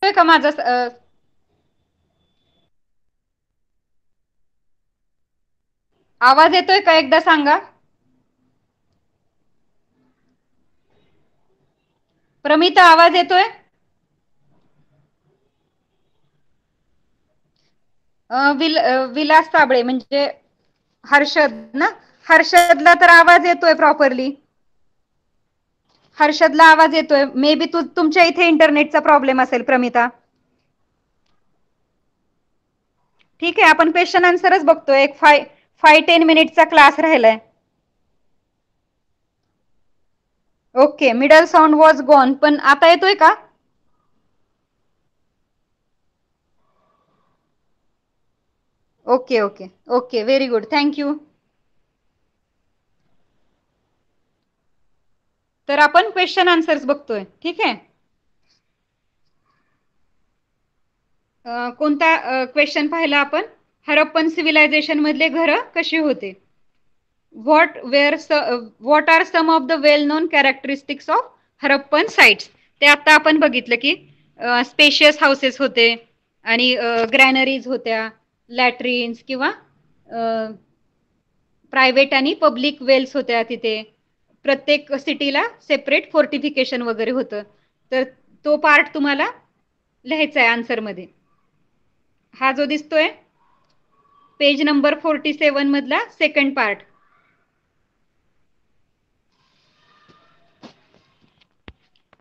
का माझा आवाज येतोय का? एकदा सांगा. प्रमिता आवाज येतोय? विलास साबळे म्हणजे हर्षद ना. हर्षदला तर आवाज येतोय प्रॉपरली. हर्षदला आवाज येतोय. मे बी तुमच्या इथे इंटरनेटचा प्रॉब्लेम असेल प्रमिता. ठीक आहे, आपण क्वेश्चन आन्सरच बघतोय. एक 5-10 मिनिटचा क्लास राहिलाय. Okay, middle sound was gone. पण आता येतोय का? Okay okay okay, very good, thank you. तर आपण क्वेश्चन आन्सर्स बघतोय. ठीक आहे. कोणता क्वेश्चन पाहिला आपण? हरप्पन सिव्हिलायझेशन मधले घर कशी होते. What are some of the well known characteristics of Harappan sites. ते आता आपण बघितलं की स्पेशियस हाऊसेस होते आणि ग्रॅनरीज होत्या, लॅट्रिन्स किंवा प्रायव्हेट आणि पब्लिक वेल्स होत्या. तिथे प्रत्येक सिटीला सेपरेट फोर्टिफिकेशन वगैरे होतं. तर तो पार्ट तुम्हाला लिहायचा आहे आन्सर मध्ये. हा जो दिसतोय पेज नंबर 47 मधला सेकंड पार्ट.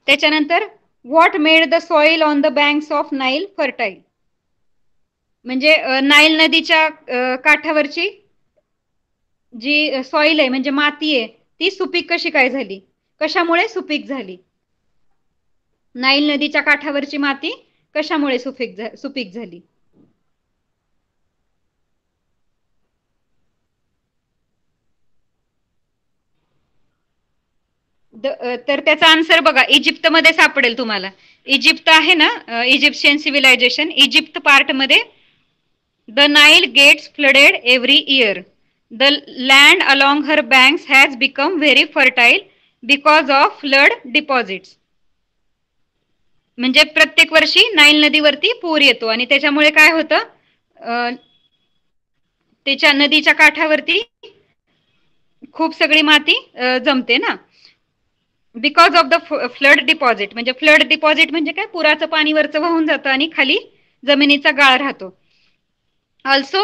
त्याच्यानंतर what made the soil on the banks of Nile fertile. म्हणजे नाईल नदीच्या काठावरची जी सॉइल आहे म्हणजे माती आहे ती सुपीक कशी काय झाली, कशामुळे सुपीक झाली. नाईल नदीच्या काठावरची माती कशामुळे सुपीक झाली? तर त्याचा आन्सर बघा, इजिप्तमध्ये सापडेल तुम्हाला. इजिप्त आहे ना, इजिप्शियन सिव्हिलायझेशन, इजिप्त पार्ट मध्ये the Nile gets flooded every year. The land along her banks has become very fertile because of flood deposits. म्हणजे प्रत्येक वर्षी नाईल नदीवरती पूर येतो आणि त्याच्यामुळे काय होतं, त्याच्या नदीच्या काठावरती खूप सगळी माती जमते ना. Because of the flood deposit, म्हणजे फ्लड डिपॉझिट म्हणजे काय, पुराचं पाणी वरचं वाहून जातं आणि खाली जमिनीचा गाळ राहतो. Also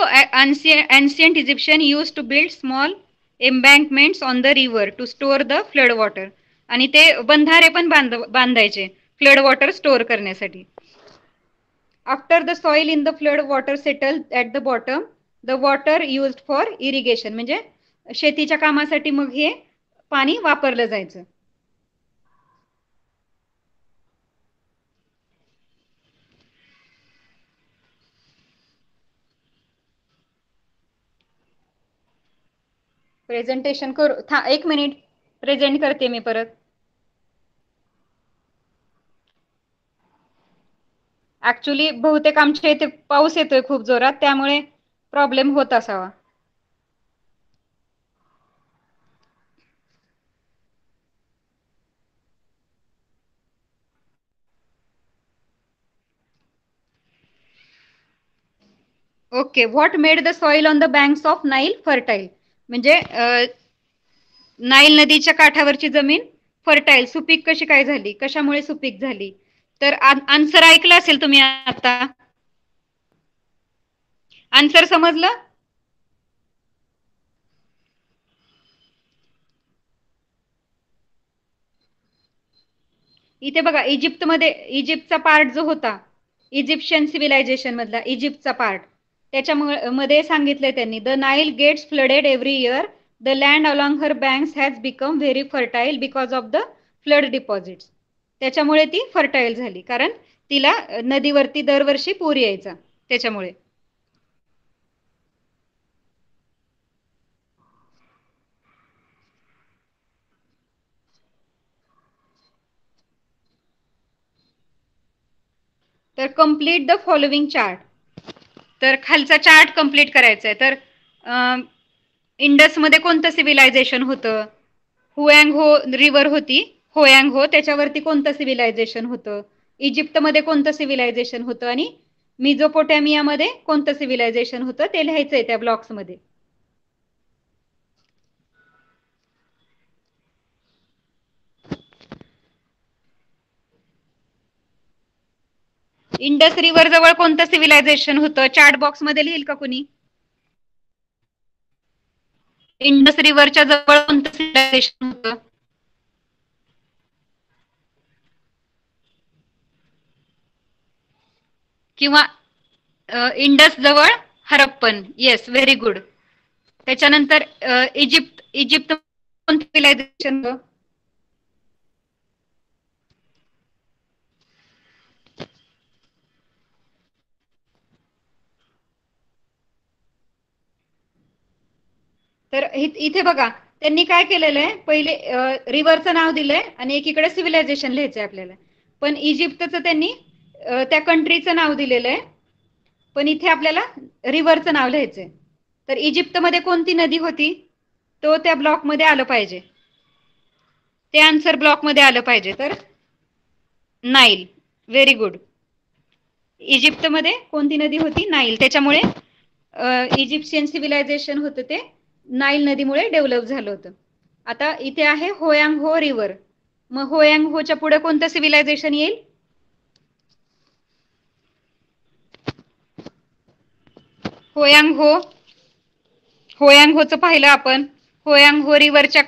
ancient Egyptian used to build small embankments on the river to store the flood water. आणि ते बंधारे पण बांधायचे फ्लड वॉटर स्टोअर करण्यासाठी. After the soil in the flood water settle at the bottom, the water used for irrigation. म्हणजे शेतीच्या कामासाठी मग हे पाणी वापरलं जायचं. प्रेझेंटेशन करू, एक मिनिट, प्रेझेंट करते मी परत. ऍक्च्युली बहुतेक आमच्या इथे पाऊस येतोय खूप जोरात, त्यामुळे प्रॉब्लेम होत असावा. Okay, what made the soil on the banks of Nile fertile. म्हणजे नाईल नदीच्या काठावरची जमीन फर्टाईल, सुपीक कशी काय झाली, कशामुळे सुपीक झाली? तर आन्सर ऐकलं असेल तुम्ही आता. आन्सर समजलं? इथे बघा, इजिप्तचा पार्ट जो होता, इजिप्शियन सिव्हिलायझेशन मधला इजिप्तचा पार्ट, त्याच्यामध्ये सांगितलंय त्यांनी, the Nile gets flooded every year, the land along her banks has become very fertile because of the flood deposits. त्याच्यामुळे ती फर्टाईल झाली, कारण तिला नदीवरती दरवर्षी पूर यायचा त्याच्यामुळे. तर कम्प्लीट द फॉलोइंग चार्ट. तर खालचा चार्ट कम्प्लीट करायचा आहे. तर इंडस मध्ये कोणतं सिव्हिलायझेशन होतं? हुयांगहो रिव्हर होती, होयांगहो, त्याच्यावरती कोणतं सिव्हिलायझेशन होतं? इजिप्तमध्ये कोणतं सिव्हिलायझेशन होतं? आणि मिझोपोटॅमियामध्ये कोणतं सिव्हिलायझेशन होतं? ते लिहायचंय त्या ब्लॉक्स मध्ये. इंडस रिव्हर जवळ कोणतं सिव्हिलायझेशन होतं? चार्ट बॉक्स मध्ये लिहिल का कुणी? इंडस रिव्हरच्या जवळ कोणतं सिव्हिलायझेशन होतं? किंवा इंडस जवळ हरप्पन. Yes, very good. त्याच्यानंतर इजिप्त कोणतं सिव्हिलायझेशन होतं? तर इथे बघा, त्यांनी काय केलेलं आहे, पहिले रिव्हरचं नाव दिलंय आणि एकीकडे सिव्हिलायझेशन लिहायचंय आपल्याला. पण इजिप्तचं त्यांनी त्या कंट्रीचं नाव दिलेलं आहे, पण इथे आपल्याला रिव्हरचं नाव लिहायचंय. तर इजिप्तमध्ये कोणती नदी होती? तो त्या ब्लॉक मध्ये आलं पाहिजे, ते आन्सर ब्लॉक मध्ये आलं पाहिजे. तर नाईल, व्हेरी गुड. इजिप्तमध्ये कोणती नदी होती? नाईल. त्याच्यामुळे इजिप्शियन सिव्हिलायझेशन होतं ते नाईल नदीमुळे डेव्हलप झालं होतं. आता इथे आहे होयांगहो रिव्हर. मग होयांगहोच्या पुढे कोणतं सिव्हिलायझेशन येईल? होयांगहोचं पाहिलं आपण. होयांगहो रिव्हरच्या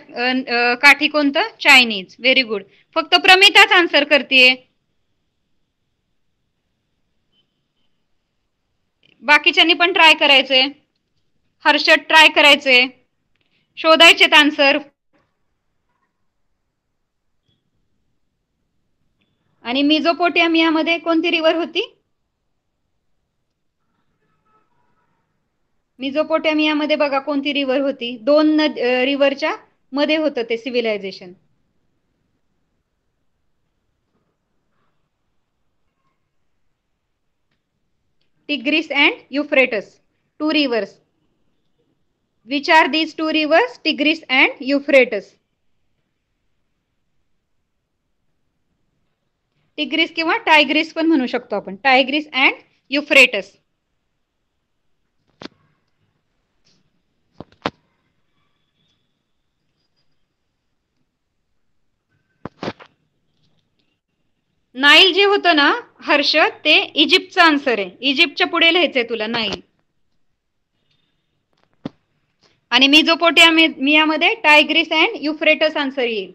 काठी कोणतं? चायनीज. Very good. फक्त प्रमिताच आन्सर करतेय, बाकीच्यांनी पण ट्राय करायचंय. हर्षद ट्राय करायचंय, शोधायचेत आन्सर. आणि मेसोपोटेमियामध्ये कोणती रिव्हर होती? मेसोपोटेमियामध्ये बघा कोणती रिव्हर होती? 2 रिव्हरच्या मध्ये होतं ते civilisation. Tigris and Euphrates, 2 rivers. Which are these 2 rivers? Tigris and Euphrates. Tigris किंवा टायग्रिस पण म्हणू शकतो आपण. Tigress and Euphrates. नाईल जे होतं ना हर्ष, ते इजिप्तचं आन्सर आहे. इजिप्तच्या पुढे लिहायचंय तुला नाईल. आणि मेसोपोटेमियामध्ये टायग्रिस अँड युफ्रेटस आन्सर येईल.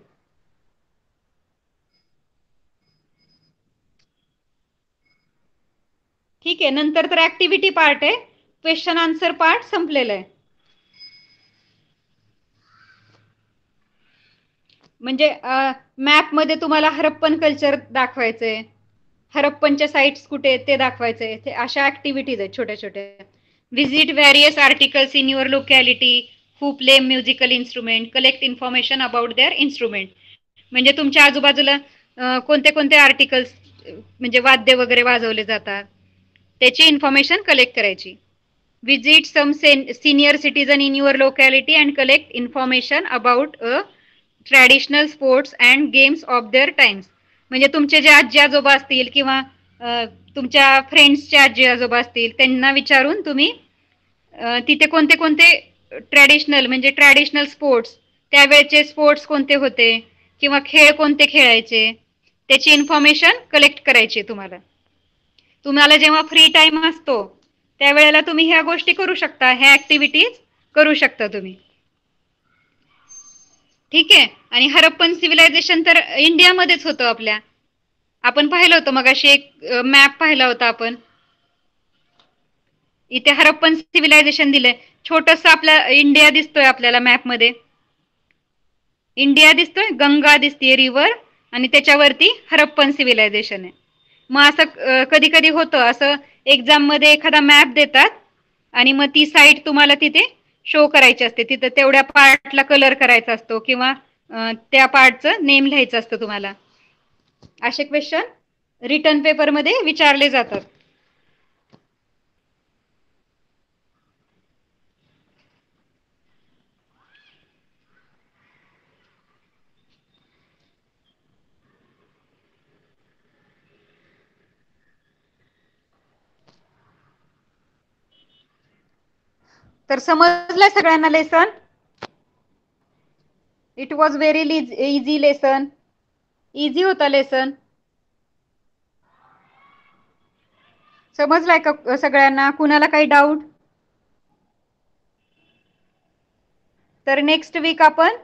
ठीक आहे. नंतर तर ऍक्टिव्हिटी पार्ट आहे. क्वेश्चन आन्सर पार्ट संपलेला आहे. म्हणजे मॅप मध्ये तुम्हाला हरप्पन कल्चर दाखवायचंय, हरप्पनच्या साइट्स कुठे आहेत ते दाखवायचंय. ते अशा ऍक्टिव्हिटीज आहेत छोट्या छोट्या. Visit various articles in your locality, who play musical instrument, collect information about their instrument. म्हणजे तुमच्या आजूबाजूला कोणते कोणते आर्टिकल्स म्हणजे वाद्य वगैरे वाजवले जातात त्याची इन्फॉर्मेशन कलेक्ट करायची. Visit some senior citizen in your locality and collect information about traditional sports and games of their times. म्हणजे तुमचे जे आजी आजोबा असतील किंवा तुमच्या फ्रेंड्सचे आजी आजोबा असतील त्यांना विचारून तुम्ही तिथे कोणते कोणते ट्रॅडिशनल स्पोर्ट्स, त्यावेळेचे स्पोर्ट्स कोणते होते किंवा खेळ कोणते खेळायचे त्याची इन्फॉर्मेशन कलेक्ट करायची. तुम्हाला जेव्हा फ्री टाइम असतो त्यावेळेला तुम्ही ह्या गोष्टी करू शकता, ह्या ऍक्टिव्हिटीज करू शकता तुम्ही. ठीक आहे. आणि हरप्पन सिव्हिलायझेशन तर इंडियामध्येच होतं आपल्या. आपण पाहिलं होतं मगाशी एक मॅप पाहिला होता आपण. इथे हरप्पन सिव्हिलायझेशन दिलंय. छोटस आपला इंडिया दिसतोय आपल्याला मॅप मध्ये. इंडिया दिसतोय, गंगा दिसतीये रिव्हर, आणि त्याच्यावरती हरप्पन सिव्हिलायझेशन आहे. मग असं कधी कधी होतं, असं एक्झाम मध्ये एखादा मॅप देतात आणि मग ती साईट तुम्हाला तिथे शो करायची असते. तिथं तेवढ्या पार्टला कलर करायचा असतो किंवा त्या पार्टचं नेम लिहायचं असतं तुम्हाला. असे क्वेश्चन रिटर्न पेपर मध्ये विचारले जातात. तर समजलंय सगळ्यांना lesson? It was very easy lesson. Easy होता लेसन. समजलाय का सगळ्यांना? कुणाला काही डाऊट? तर नेक्स्ट वीक आपण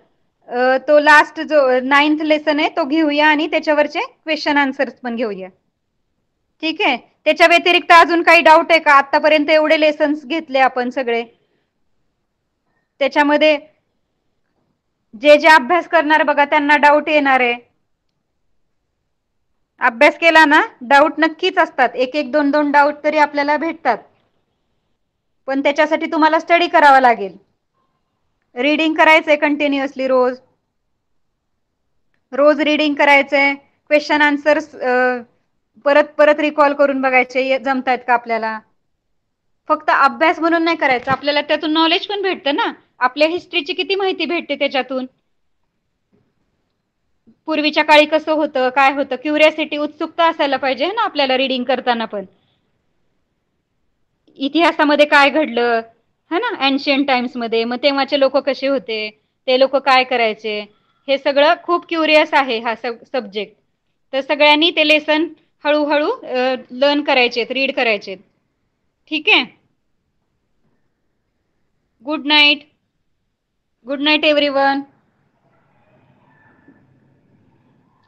तो लास्ट जो 9th लेसन आहे तो घेऊया आणि त्याच्यावरचे क्वेश्चन आन्सर्स पण घेऊया. ठीक आहे. त्याच्या व्यतिरिक्त अजून काही डाऊट आहे का? आतापर्यंत एवढे लेसन्स घेतले आपण सगळे, त्याच्यामध्ये जे जे अभ्यास करणार बघा त्यांना डाऊट येणार आहे. अभ्यास केला ना डाऊट नक्कीच असतात. एक एक दोन दोन डाऊट तरी आपल्याला भेटतात. पण त्याच्यासाठी तुम्हाला स्टडी करावा लागेल. रीडिंग करायचंय कंटिन्युअसली, रोज रीडिंग करायचंय. क्वेश्चन आन्सर्स परत परत रिकॉल करून बघायचे जमतायत का आपल्याला. फक्त अभ्यास म्हणून नाही करायचं, आपल्याला त्यातून नॉलेज पण भेटतं ना. आपल्या हिस्ट्रीची किती माहिती भेटते त्याच्यातून. पूर्वीच्या काळी कसं होतं, काय होतं, क्युरियोसिटी, उत्सुकता असायला पाहिजे ना आपल्याला रीडिंग करताना पण. इतिहासामध्ये काय घडलं है ना एन्शियंट टाइम्स मध्ये, मग तेव्हाचे लोक कसे होते, ते लोक काय करायचे, हे सगळं खूप क्युरियस आहे हा सब्जेक्ट. तर सगळ्यांनी ते लेसन हळूहळू लर्न करायचेत, रीड करायचेत. ठीक आहे. Good night. Good night everyone.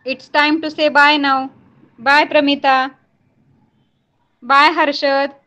It's time to say bye now. Bye Pramita. Bye Harshad.